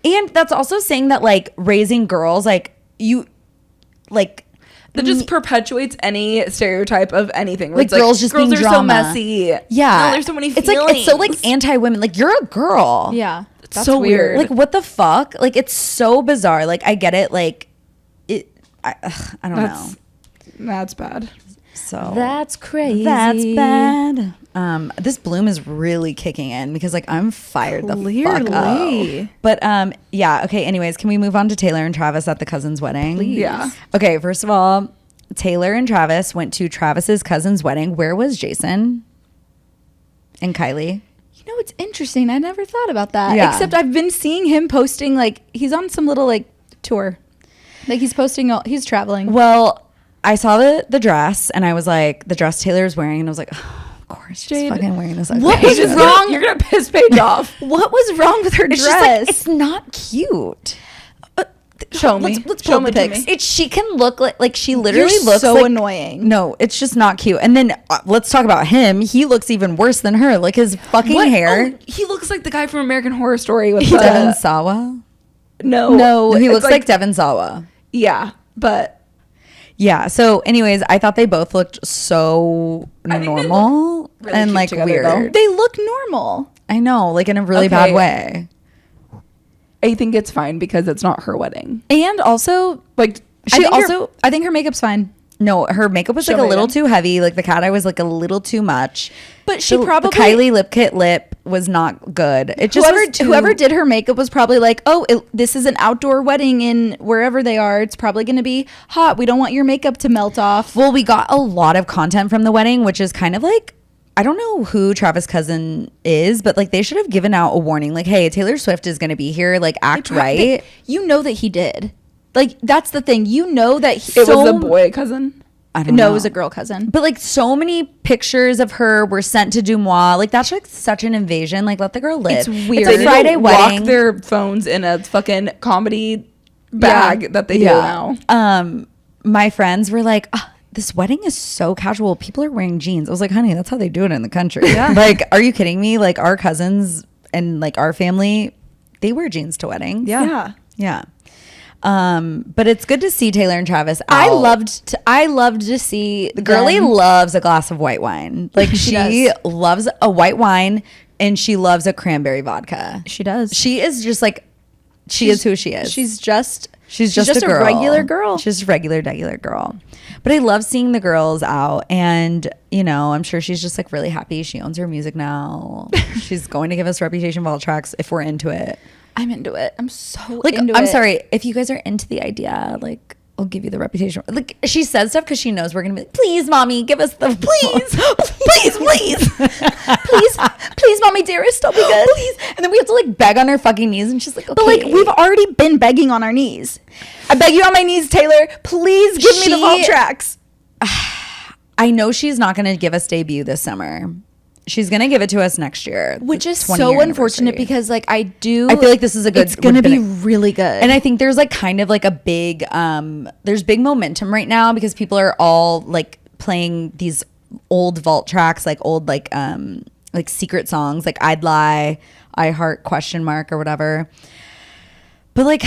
And that's also saying that like raising girls, like you like
That just perpetuates any stereotype of anything. where
Like
it's
girls just
girls
being
are so
drama.
messy.
yeah.
No, there's so many
It's
feelings.
like it's so like anti-women. Like you're a girl.
Yeah. That's
so weird.
Like what the fuck? Like it's so bizarre. Like I get it. Like I don't know.
That's bad.
So
That's crazy.
that's bad. This bloom is really kicking in because like I'm fired the fuck
Clearly.
up. But yeah, okay, anyways, can we move on to Taylor and Travis at the cousin's wedding?
Please.
Yeah.
Okay, first of all, Taylor and Travis went to Travis's cousin's wedding. Where was Jason and Kylie?
You know, it's interesting. I never thought about that.
Yeah.
Except I've been seeing him posting like he's on some little like tour. Like he's traveling.
Well, I saw the dress and I was like, the dress Taylor is wearing, and I was like, oh, of course, she's
Jade,
fucking wearing this.
what
ugly
was
shit.
wrong?
You're gonna piss Paige off.
What was wrong with her
It's
dress?
just like it's not cute.
Show me.
Let's
Show
pull up
me
the
to
pics.
me.
She can look like she literally
You're
looks
so
like,
annoying.
No, it's just not cute. And then let's talk about him. He looks even worse than her. Like his fucking
What?
hair.
Oh, he looks like the guy from American Horror Story with
Devon Sawa.
No.
No, he
it's
looks like Devon Sawa.
Yeah, but
Yeah. So, anyways, I thought they both looked so
I think they
normal
look really
and
cute
like
together,
weird.
though.
They look normal.
I know, like in a really bad
Okay.
way.
I think it's fine because it's not her wedding.
And also,
Like
I think her makeup's fine.
No, her makeup was
Show
like a
me
little
again.
too heavy. Like the cat eye was like a little too much.
But she
The
probably
Kylie lip kit lip was not good. It just was
whoever did her makeup was probably like, oh, this is an outdoor wedding in wherever they are. It's probably going to be hot. We don't want your makeup to melt off.
Well, we got a lot of content from the wedding, which is kind of like, I don't know who Travis' cousin is, but like they should have given out a warning, like, hey, Taylor Swift is going to be here, like act right.
You know that he did. Like, that's the thing. You know that
It was a boy cousin.
I don't know.
No, it was a girl cousin.
But like so many pictures of her were sent to Dumois. Like that's like such an invasion. Like let the girl live.
It's weird.
It's a Friday wedding.
Lock their phones in a fucking comedy bag that they do now.
My friends were like, this wedding is so casual. People are wearing jeans. I was like, honey, that's how they do it in the country. Yeah. Like, are you kidding me? Like our cousins and like our family, they wear jeans to weddings.
Yeah.
But it's good to see Taylor and Travis out.
I loved to see
the girlie loves a glass of white wine. Like she loves a white wine and she loves a cranberry vodka.
She does.
She is just like she is who she is.
She's just
a girl.
regular girl.
She's just a regular girl. But I love seeing the girls out, and you know, I'm sure she's just like really happy. She owns her music now. She's going to give us Reputation vault tracks if we're into it.
I'm into it. I'm so
like
into
I'm
it.
sorry if you guys are into the idea, like I'll give you the Reputation. Like she says stuff because she knows we're gonna be like, please mommy, give us the
please mommy dearest, I'll be good.
Please. And then we have to like beg on her fucking knees, and she's like, okay.
But like we've already been begging on our knees. I beg you on my knees, Taylor, please give me the vault tracks.
I know she's not gonna give us debut this summer. She's gonna give it to us next year,
which is so unfortunate because like I feel like
this is a good.
It's gonna be really good,
and I think there's like kind of like a big there's big momentum right now because people are all like playing these old vault tracks, like old like secret songs, like I'd Lie, I Heart ? Or whatever. But like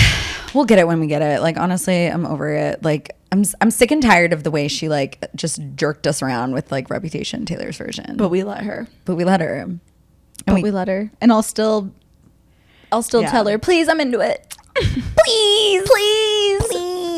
we'll get it when we get it. Like honestly, I'm over it. Like I'm sick and tired of the way she like just jerked us around with like Reputation, Taylor's version.
But we let her.
And
we let her. And I'll still tell her, please, I'm into it.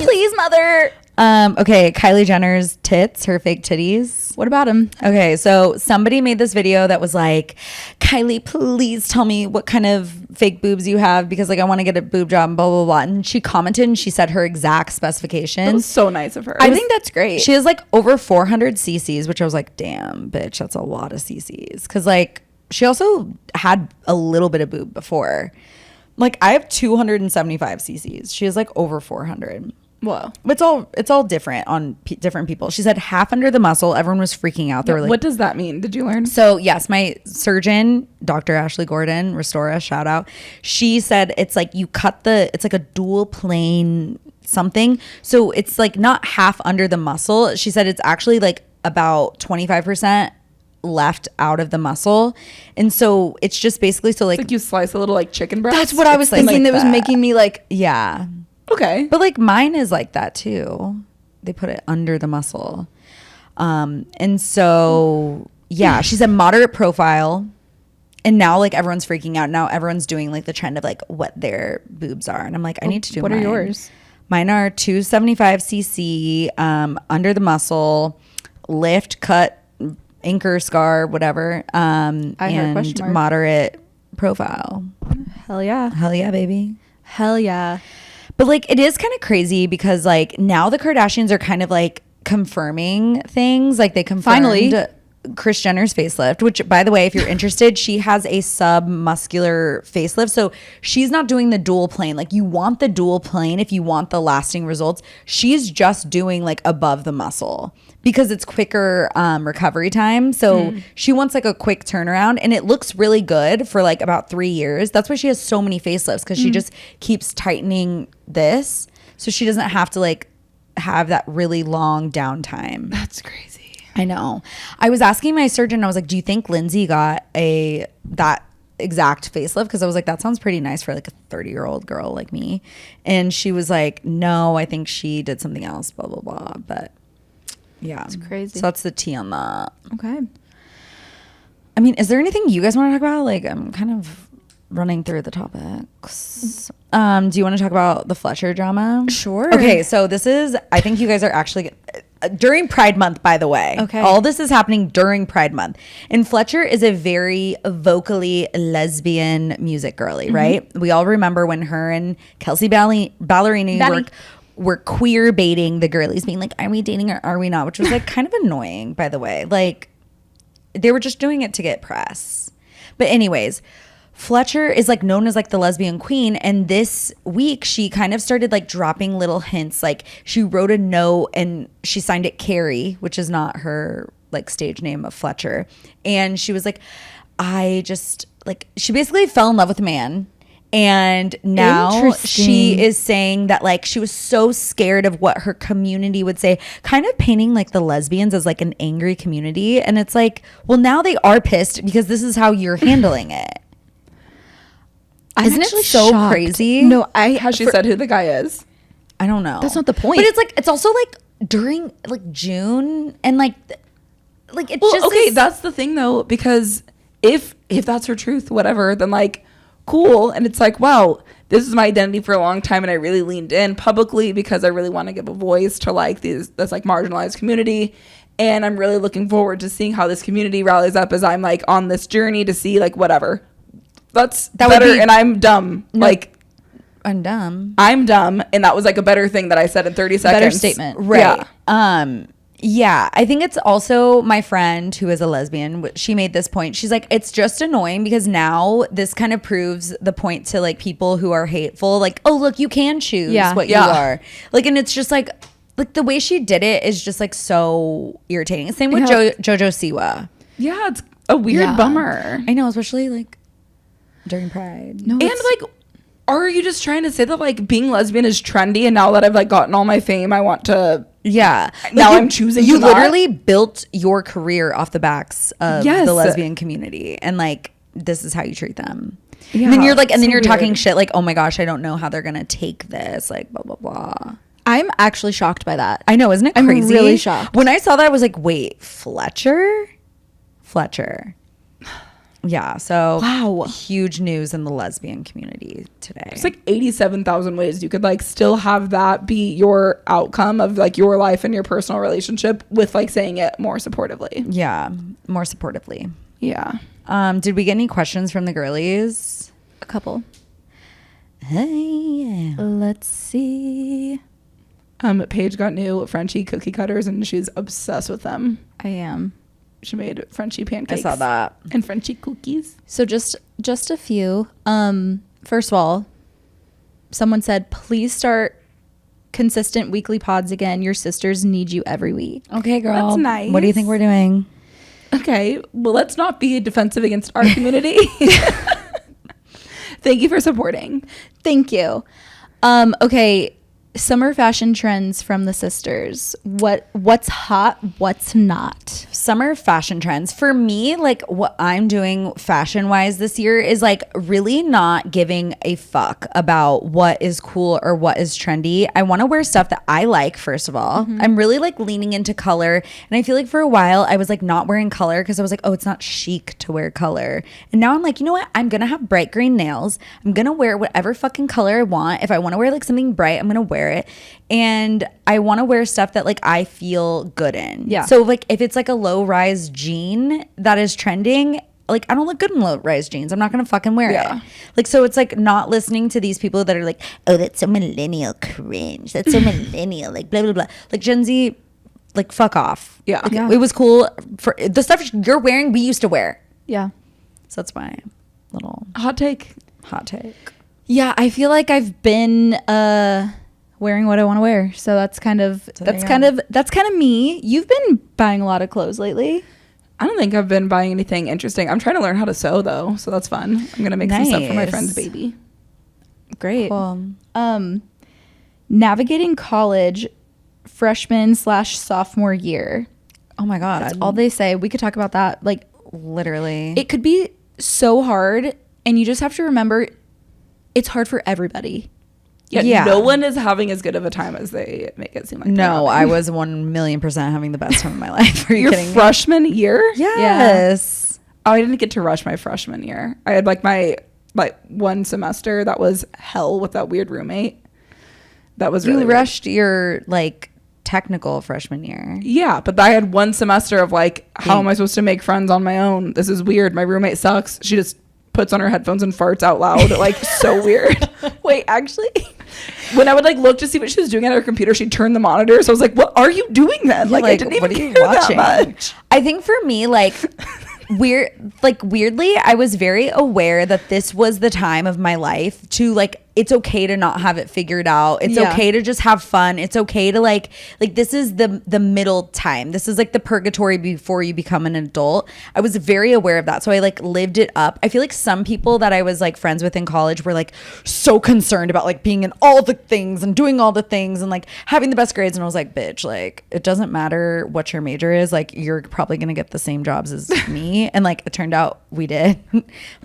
please, mother.
Okay, Kylie Jenner's tits, her fake titties.
What about him?
Okay, so somebody made this video that was like, Kylie, please tell me what kind of fake boobs you have because like I want to get a boob job and blah, blah, blah. And she commented and she said her exact specifications.
That was so nice of her.
I think that's great.
She has like over 400 cc's, which I was like, damn, bitch, that's a lot of cc's. Because like she also had a little bit of boob before. Like I have 275 cc's. She has like over 400.
Whoa.
It's all different on different people. She said half under the muscle. Everyone was freaking out. They were like,
what does that mean? Did you learn?
So yes, my surgeon, Dr. Ashley Gordon, Restora, shout out. She said it's like you cut it's like a dual plane something. So it's like not half under the muscle. She said it's actually like about 25% left out of the muscle. And so it's just basically so like
you slice a little like chicken breast.
That's what I was thinking. That was making me like,
yeah.
Okay.
But like mine is like that too. They put it under the muscle. And so yeah, she's a moderate profile. And now like everyone's freaking out. Now everyone's doing like the trend of like what their boobs are. And I'm like, I need to do
what
mine.
Are yours?
Mine are 275 cc, under the muscle, lift, cut, anchor, scar, whatever. And moderate profile.
Hell yeah.
Hell yeah, baby.
Hell yeah.
But like it is kind of crazy because like now the Kardashians are kind of like confirming things. Like they confirmed Kris Jenner's facelift, which by the way, if you're interested, she has a submuscular facelift. So she's not doing the dual plane. Like you want the dual plane if you want the lasting results. She's just doing like above the muscle because it's quicker recovery time. So she wants like a quick turnaround and it looks really good for like about 3 years. That's why she has so many facelifts because she just keeps tightening this. So she doesn't have to like have that really long downtime.
That's crazy.
I know. I was asking my surgeon, I was like, do you think Lindsay got that exact facelift? Because I was like, that sounds pretty nice for like a 30-year-old girl like me. And she was like, no, I think she did something else, blah, blah, blah. But yeah.
It's crazy.
So that's the tea on that.
Okay.
I mean, is there anything you guys want to talk about? Like, I'm kind of running through the topics. Do you want to talk about the Fletcher drama?
Sure.
Okay, so this is, I think you guys are actually, during Pride Month, by the way.
Okay.
All this is happening during Pride Month. And Fletcher is a very vocally lesbian music girly, right? We all remember when her and Kelsey Ballerini were queer baiting the girlies, being like, are we dating or are we not? Which was like kind of annoying, by the way. Like, they were just doing it to get press. But anyways, Fletcher is like known as like the lesbian queen, and this week she kind of started like dropping little hints. Like she wrote a note and she signed it Carrie, which is not her like stage name of Fletcher. And she was like, I just like, she basically fell in love with a man. And now she is saying that like she was so scared of what her community would say, kind of painting like the lesbians as like an angry community. And it's like, well, now they are pissed because this is how you're handling it. Isn't it so
shocked.
Crazy?
No, has she said who the guy is?
I don't know.
That's not the point.
But it's like, it's also like during like June and like it's
Well,
just
okay, that's the thing though, because if that's her truth, whatever, then like cool. And it's like, wow, this is my identity for a long time, and I really leaned in publicly because I really want to give a voice to like this like marginalized community. And I'm really looking forward to seeing how this community rallies up as I'm like on this journey to see like whatever. That better, and I'm dumb.
No,
like
I'm dumb.
I'm dumb, and that was like a better thing that I said in 30 seconds.
Better statement.
Right.
Yeah.
Yeah, I think it's also my friend who is a lesbian. She made this point. She's like, it's just annoying because now this kind of proves the point to like people who are hateful. Like, oh, look, you can choose what you are. Like, and it's just like the way she did it is just like so irritating. Same with JoJo Siwa.
Yeah, it's a weird bummer.
I know, especially like during Pride.
No, and like, are you just trying to say that like being lesbian is trendy, and now that I've like gotten all my fame, I want to?
Yeah.
Now I'm choosing.
You
to
literally built your career off the backs of the lesbian community, and like this is how you treat them. Yeah, and then you're like, and then you're talking shit like, oh my gosh, I don't know how they're gonna take this, like blah blah blah.
I'm actually shocked by that.
I know, isn't it crazy?
I'm really shocked.
When I saw that, I was like, wait, Fletcher. Yeah, so
wow,
huge news in the lesbian community today.
There's like 87,000 ways you could like still have that be your outcome of like your life and your personal relationship with like saying it more supportively.
Yeah, more supportively.
Yeah.
Did we get any questions from the girlies?
A couple.
Hey,
let's see.
Paige got new Frenchie cookie cutters and she's obsessed with them.
I am.
She made Frenchie pancakes.
I saw that.
And Frenchie cookies.
So just a few. First of all, someone said, please start consistent weekly pods again. Your sisters need you every week.
Okay, girl.
That's nice.
What do you think we're doing?
Okay. Well, let's not be defensive against our community. Thank you for supporting.
Thank you. Okay. Summer fashion trends from the sisters. What's hot? What's not?
Summer fashion trends. For me, like what I'm doing fashion wise this year is like really not giving a fuck about what is cool or what is trendy. I want to wear stuff that I like, first of all. I'm really like leaning into color. And I feel like for a while I was like not wearing color because I was like, oh, it's not chic to wear color. And now I'm like, you know what? I'm going to have bright green nails. I'm going to wear whatever fucking color I want. If I want to wear like something bright, I'm going to wear it. And I want to wear stuff that like I feel good in.
Yeah.
So like if it's like a low rise jean that is trending, like I don't look good in low rise jeans. I'm not gonna fucking wear it. Like so it's like not listening to these people that are like, oh, that's so millennial cringe. That's so millennial, like blah blah blah. Like Gen Z, like fuck off.
Yeah.
Like, it was cool for the stuff you're wearing. We used to wear.
Yeah.
So that's my little
hot take.
Yeah, I feel like I've been wearing what I want to wear. So that's kind of me. You've been buying a lot of clothes lately.
I don't think I've been buying anything interesting. I'm trying to learn how to sew though, so that's fun. I'm gonna make some stuff for my friend's baby.
Great.
Cool.
Navigating college freshman/sophomore year.
Oh my god.
That's all they say. We could talk about that. Like
literally.
It could be so hard, and you just have to remember it's hard for everybody.
Yeah, no one is having as good of a time as they make it seem like.
No, I was 1,000,000% having the best time of my life. Are you kidding me?
Freshman year?
Yes.
Oh, I didn't get to rush my freshman year. I had like my one semester that was hell with that weird roommate. That was really
rushed your like technical freshman year.
Yeah, but I had one semester of like, how am I supposed to make friends on my own? This is weird. My roommate sucks. She just puts on her headphones and farts out loud. Like, so weird.
Wait, actually,
when I would like look to see what she was doing at her computer, she'd turn the monitor. So I was like, what are you doing then? Like, I didn't even care that much.
I think for me, like, weirdly, I was very aware that this was the time of my life to like, it's okay to not have it figured out. It's okay to just have fun. It's okay to like this is the middle time. This is like the purgatory before you become an adult. I was very aware of that. So I like lived it up. I feel like some people that I was like friends with in college were like so concerned about like being in all the things and doing all the things and like having the best grades. And I was like, bitch, like it doesn't matter what your major is. Like you're probably going to get the same jobs as me. And like it turned out we did.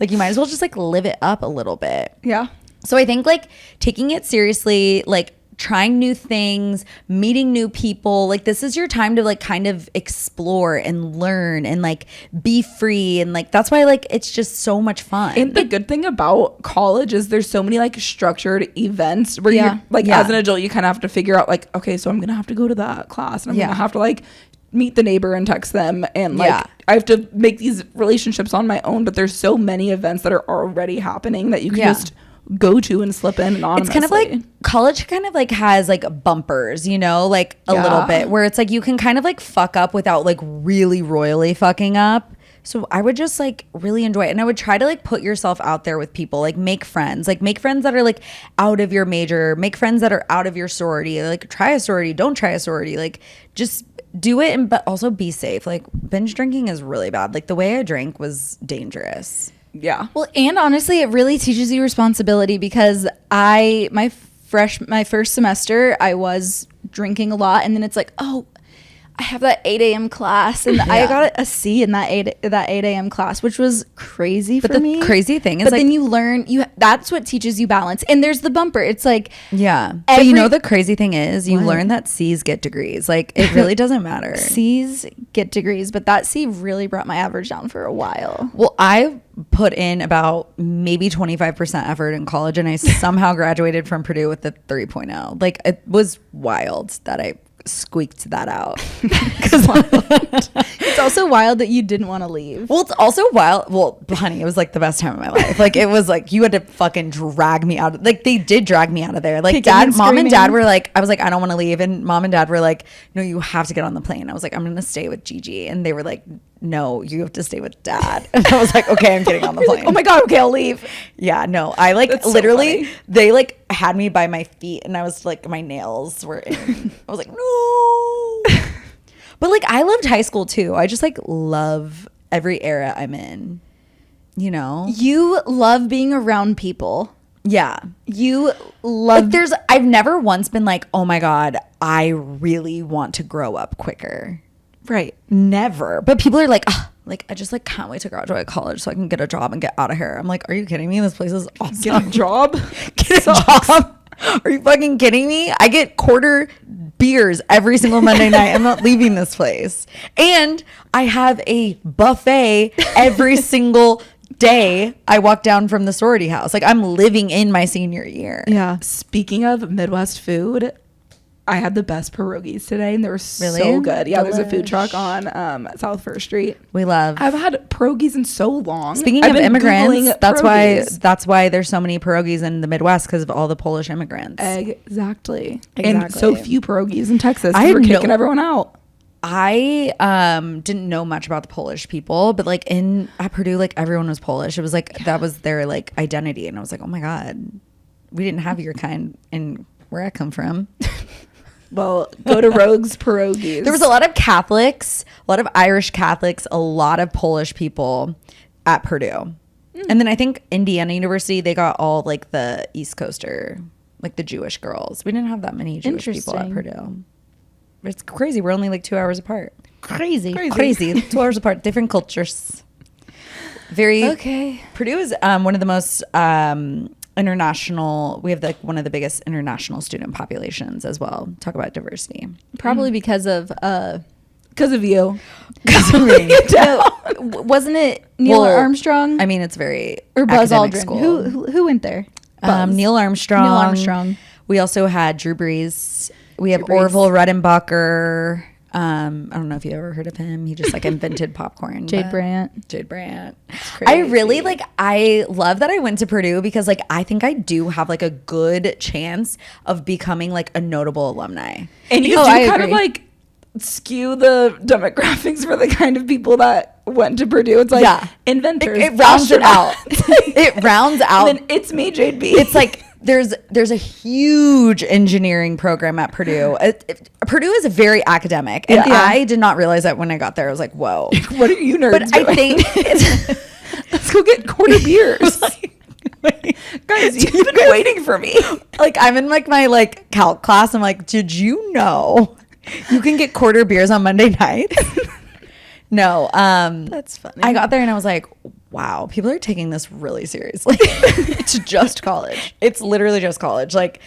Like you might as well just like live it up a little bit.
Yeah.
So I think like taking it seriously, like trying new things, meeting new people, like this is your time to like kind of explore and learn and like be free. And like, that's why like, it's just so much fun.
And the good thing about college is there's so many like structured events where you're like, as an adult, you kind of have to figure out like, okay, so I'm going to have to go to that class and I'm going to have to like meet the neighbor and text them. And like, I have to make these relationships on my own, but there's so many events that are already happening that you can just go to and slip in anonymously.
It's kind of like college kind of like has like bumpers, you know, like a little bit where it's like you can kind of like fuck up without like really royally fucking up. So I would just like really enjoy it. And I would try to like put yourself out there with people, like make friends that are like out of your major, make friends that are out of your sorority, like try a sorority, don't try a sorority, like just do it. And but also be safe. Like binge drinking is really bad. Like the way I drank was dangerous.
Yeah.
Well, and honestly, it really teaches you responsibility because my first semester, I was drinking a lot, and then it's like, oh, I have that 8 a.m. class, and I got a C in that 8 a.m. class, which was crazy for me.
But the crazy thing is,
but
like,
then you learn that's what teaches you balance. And there's the bumper. It's like
but you know the crazy thing is, you learn that C's get degrees. Like it really doesn't matter.
C's get degrees, but that C really brought my average down for a while.
Well, I put in about maybe 25% effort in college, and I somehow graduated from Purdue with a 3.0. Like it was wild that I squeaked that out.
It's also wild that you didn't want to leave.
Well, it's also wild. Well, honey, it was like the best time of my life. Like it was like you had to fucking drag me out. Like they did drag me out of there. Like mom and dad were like, I was like, I don't want to leave, and mom and dad were like, no, you have to get on the plane. I was like, I'm gonna stay with Gigi, and they were like, no, you have to stay with dad. And I was like, okay, I'm getting on the plane.
Like, oh my god, okay, I'll leave.
Yeah, no, I like that's literally so they like had me by my feet, and I was like, my nails were in. I was like, no. But like I loved high school too. I just like love every era I'm in. You know,
you love being around people.
Yeah,
you love.
Like I've never once been like, oh my god, I really want to grow up quicker.
Right.
Never. But people are like, like I just like can't wait to graduate college so I can get a job and get out of here. I'm like, are you kidding me? This place is awesome.
Get a job?
Get a job? Are you fucking kidding me? I get quarter beers every single Monday night. I'm not leaving this place. And I have a buffet every single day I walk down from the sorority house. Like I'm living in my senior year.
Yeah. Speaking of Midwest food, I had the best pierogies today, and they were so good. Yeah, there's a food truck on South First Street.
We love.
I've had pierogies in so long.
Speaking of immigrants, that's why there's so many pierogies in the Midwest, because of all the Polish immigrants.
Exactly. And so few pierogies in Texas. We're kicking everyone out.
I didn't know much about the Polish people, but like at Purdue, like everyone was Polish. It was like that was their like identity, and I was like, oh my god, we didn't have your kind in where I come from.
Well, go to Rogue's Pierogies.
There was a lot of Catholics, a lot of Irish Catholics, a lot of Polish people at Purdue. And then I think Indiana University, they got all like the East Coaster, like the Jewish girls. We didn't have that many Jewish people at Purdue. It's crazy. We're only like 2 hours apart. Crazy. 2 hours apart. Different cultures. Purdue is one of the most international. We have like one of the biggest international student populations as well. Talk about diversity.
Probably because of
you.
Wasn't it Neil Armstrong?
I mean, it's very
or Buzz Aldrin.
School.
Who went there?
Neil Armstrong.
Neil Armstrong.
We also had Drew Brees. We have
Super Grease.
Orville Redenbacher. I don't know if you ever heard of him. He just like invented popcorn.
Jade
but-
Brandt.
Jade Brandt.
crazy.
I really like, I love that I went to Purdue because like I think I do have like a good chance of becoming like a notable alumni.
And you
Oh,
do
I
kind of
agree.
like skew the demographics for the kind of people that went to Purdue. It's like
Yeah.
inventors.
It rounds it out.
astronauts.
It rounds out.
And then it's me, Jade B.
It's like there's a huge engineering program at Purdue. Purdue is very academic, and
Yeah.
I did not realize that when I got there. I was like, whoa.
what are you nerds
But
doing?
I think it's
Let's go get quarter beers. Guys, you've been waiting for me.
like I'm in like my like calc class. I'm like, did you know you can get quarter beers on Monday night? No,
That's funny.
I got there and I was like, wow, people are taking this really seriously. It's just college. It's literally just college. Like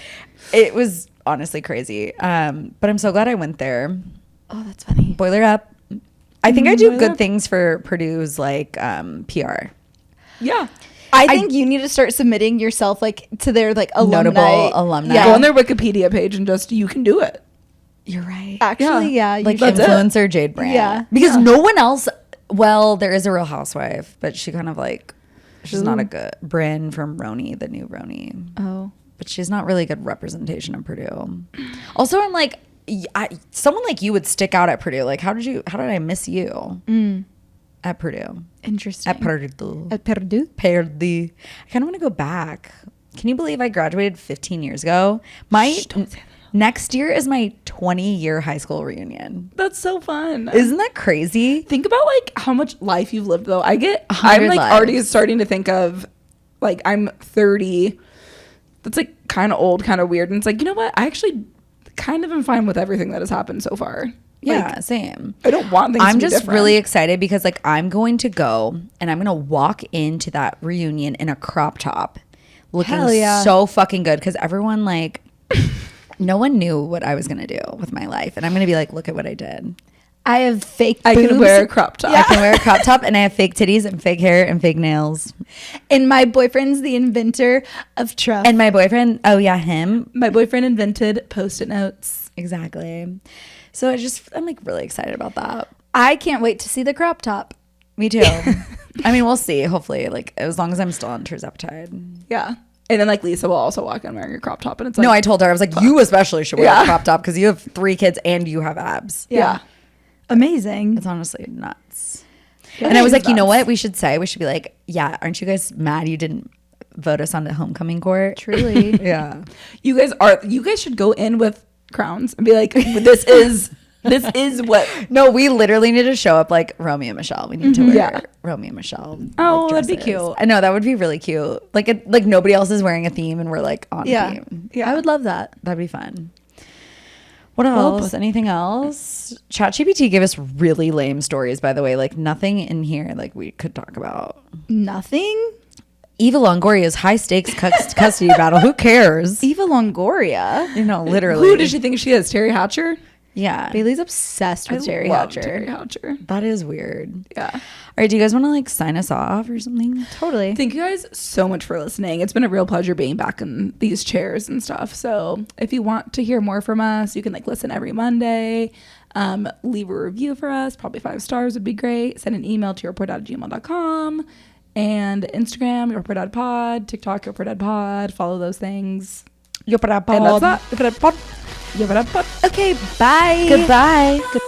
it was honestly crazy. But I'm so glad I went there.
Oh, that's funny.
Boiler up. I think I do
Boiler
good
up.
things for Purdue's like PR.
Yeah.
I think you need to start submitting yourself like to their like alumni.
Notable alumni.
Yeah.
Go on their Wikipedia page and just, you can do it.
You're right.
Actually, yeah. you
Like
should.
That's it.
influencer Jade Brandt.
Yeah.
Because no one else. Well, there is a Real Housewife, but she kind of like she's not a good Bryn from Roni, the new Roni,
Oh.
but she's not really a good representation of Purdue. Also, I'm like, someone like you would stick out at Purdue. Like, how did I miss you at Purdue?
Interesting.
At Purdue.
At Purdue?
Purdue. I kind of want to go back. Can you believe I graduated 15 years ago? Next year is my 20-year high school reunion.
That's so fun.
Isn't that crazy?
Think about like how much life you've lived though. I'm
100
like
lives.
already starting to think of like I'm 30. That's like kind of old, kind of weird. And it's like, you know what? I actually kind of am fine with everything that has happened so far.
Yeah,
Like,
same.
I don't want things
I'm
to be
just
different.
really excited because like I'm going to go and I'm going to walk into that reunion in a crop top looking
Hell yeah.
so fucking good because everyone like no one knew what I was going to do with my life and I'm going to be like, look at what I did.
I have fake
I
boobs.
can wear a crop top.
I can wear a crop top and I have fake titties and fake hair and fake nails.
And my boyfriend's the inventor of Trump.
And my boyfriend, oh yeah, him.
My boyfriend invented Post-it notes.
Exactly. So I'm like really excited about that.
I can't wait to see the crop top.
Me too. I mean, we'll see. Hopefully, like as long as I'm still on Terzepatide.
Yeah. And then like Lisa will also walk in wearing a crop top and it's like,
No, I told her I was like, you especially should wear
Yeah.
a crop top because you have 3 kids and you have abs.
yeah.
Amazing.
It's honestly nuts.
Yeah,
And I was
it is
like, you know
nuts.
what? We should be like, yeah, aren't you guys mad you didn't vote us on the homecoming court?
Truly.
Yeah.
You guys should go in with crowns and be like, this is what.
No, we literally need to show up like Romeo and Michelle. We need to wear
Yeah.
Romeo and Michelle.
Oh,
like,
that'd be
dresses.
cute.
I know that would be really cute. Like like nobody else is wearing a theme and we're like on
Yeah.
theme.
Yeah.
I would love that.
That'd be fun. What else? Anything else? ChatGPT gave us really lame stories, by the way. Like nothing in here like we could talk about.
Nothing?
Eva Longoria's high stakes custody battle. Who cares?
Eva Longoria.
You know, literally.
Who does she think she is? Terry Hatcher?
Yeah.
Bailey's obsessed with Terry
love
Hatcher.
Terry Hatcher.
That is weird.
Yeah.
All right, do you guys want to like sign us off or something?
Totally.
Thank you guys so much for listening. It's been a real pleasure being back in these chairs and stuff. So if you want to hear more from us, you can like listen every Monday. Leave a review for us. Probably 5 stars would be great. Send an email to yourpoordad@gmail.com and Instagram, yourpoordadpod, TikTok, yourpoordadpod. Follow those things. And that's that. Yourpoordadpod.
Okay, bye.
Goodbye.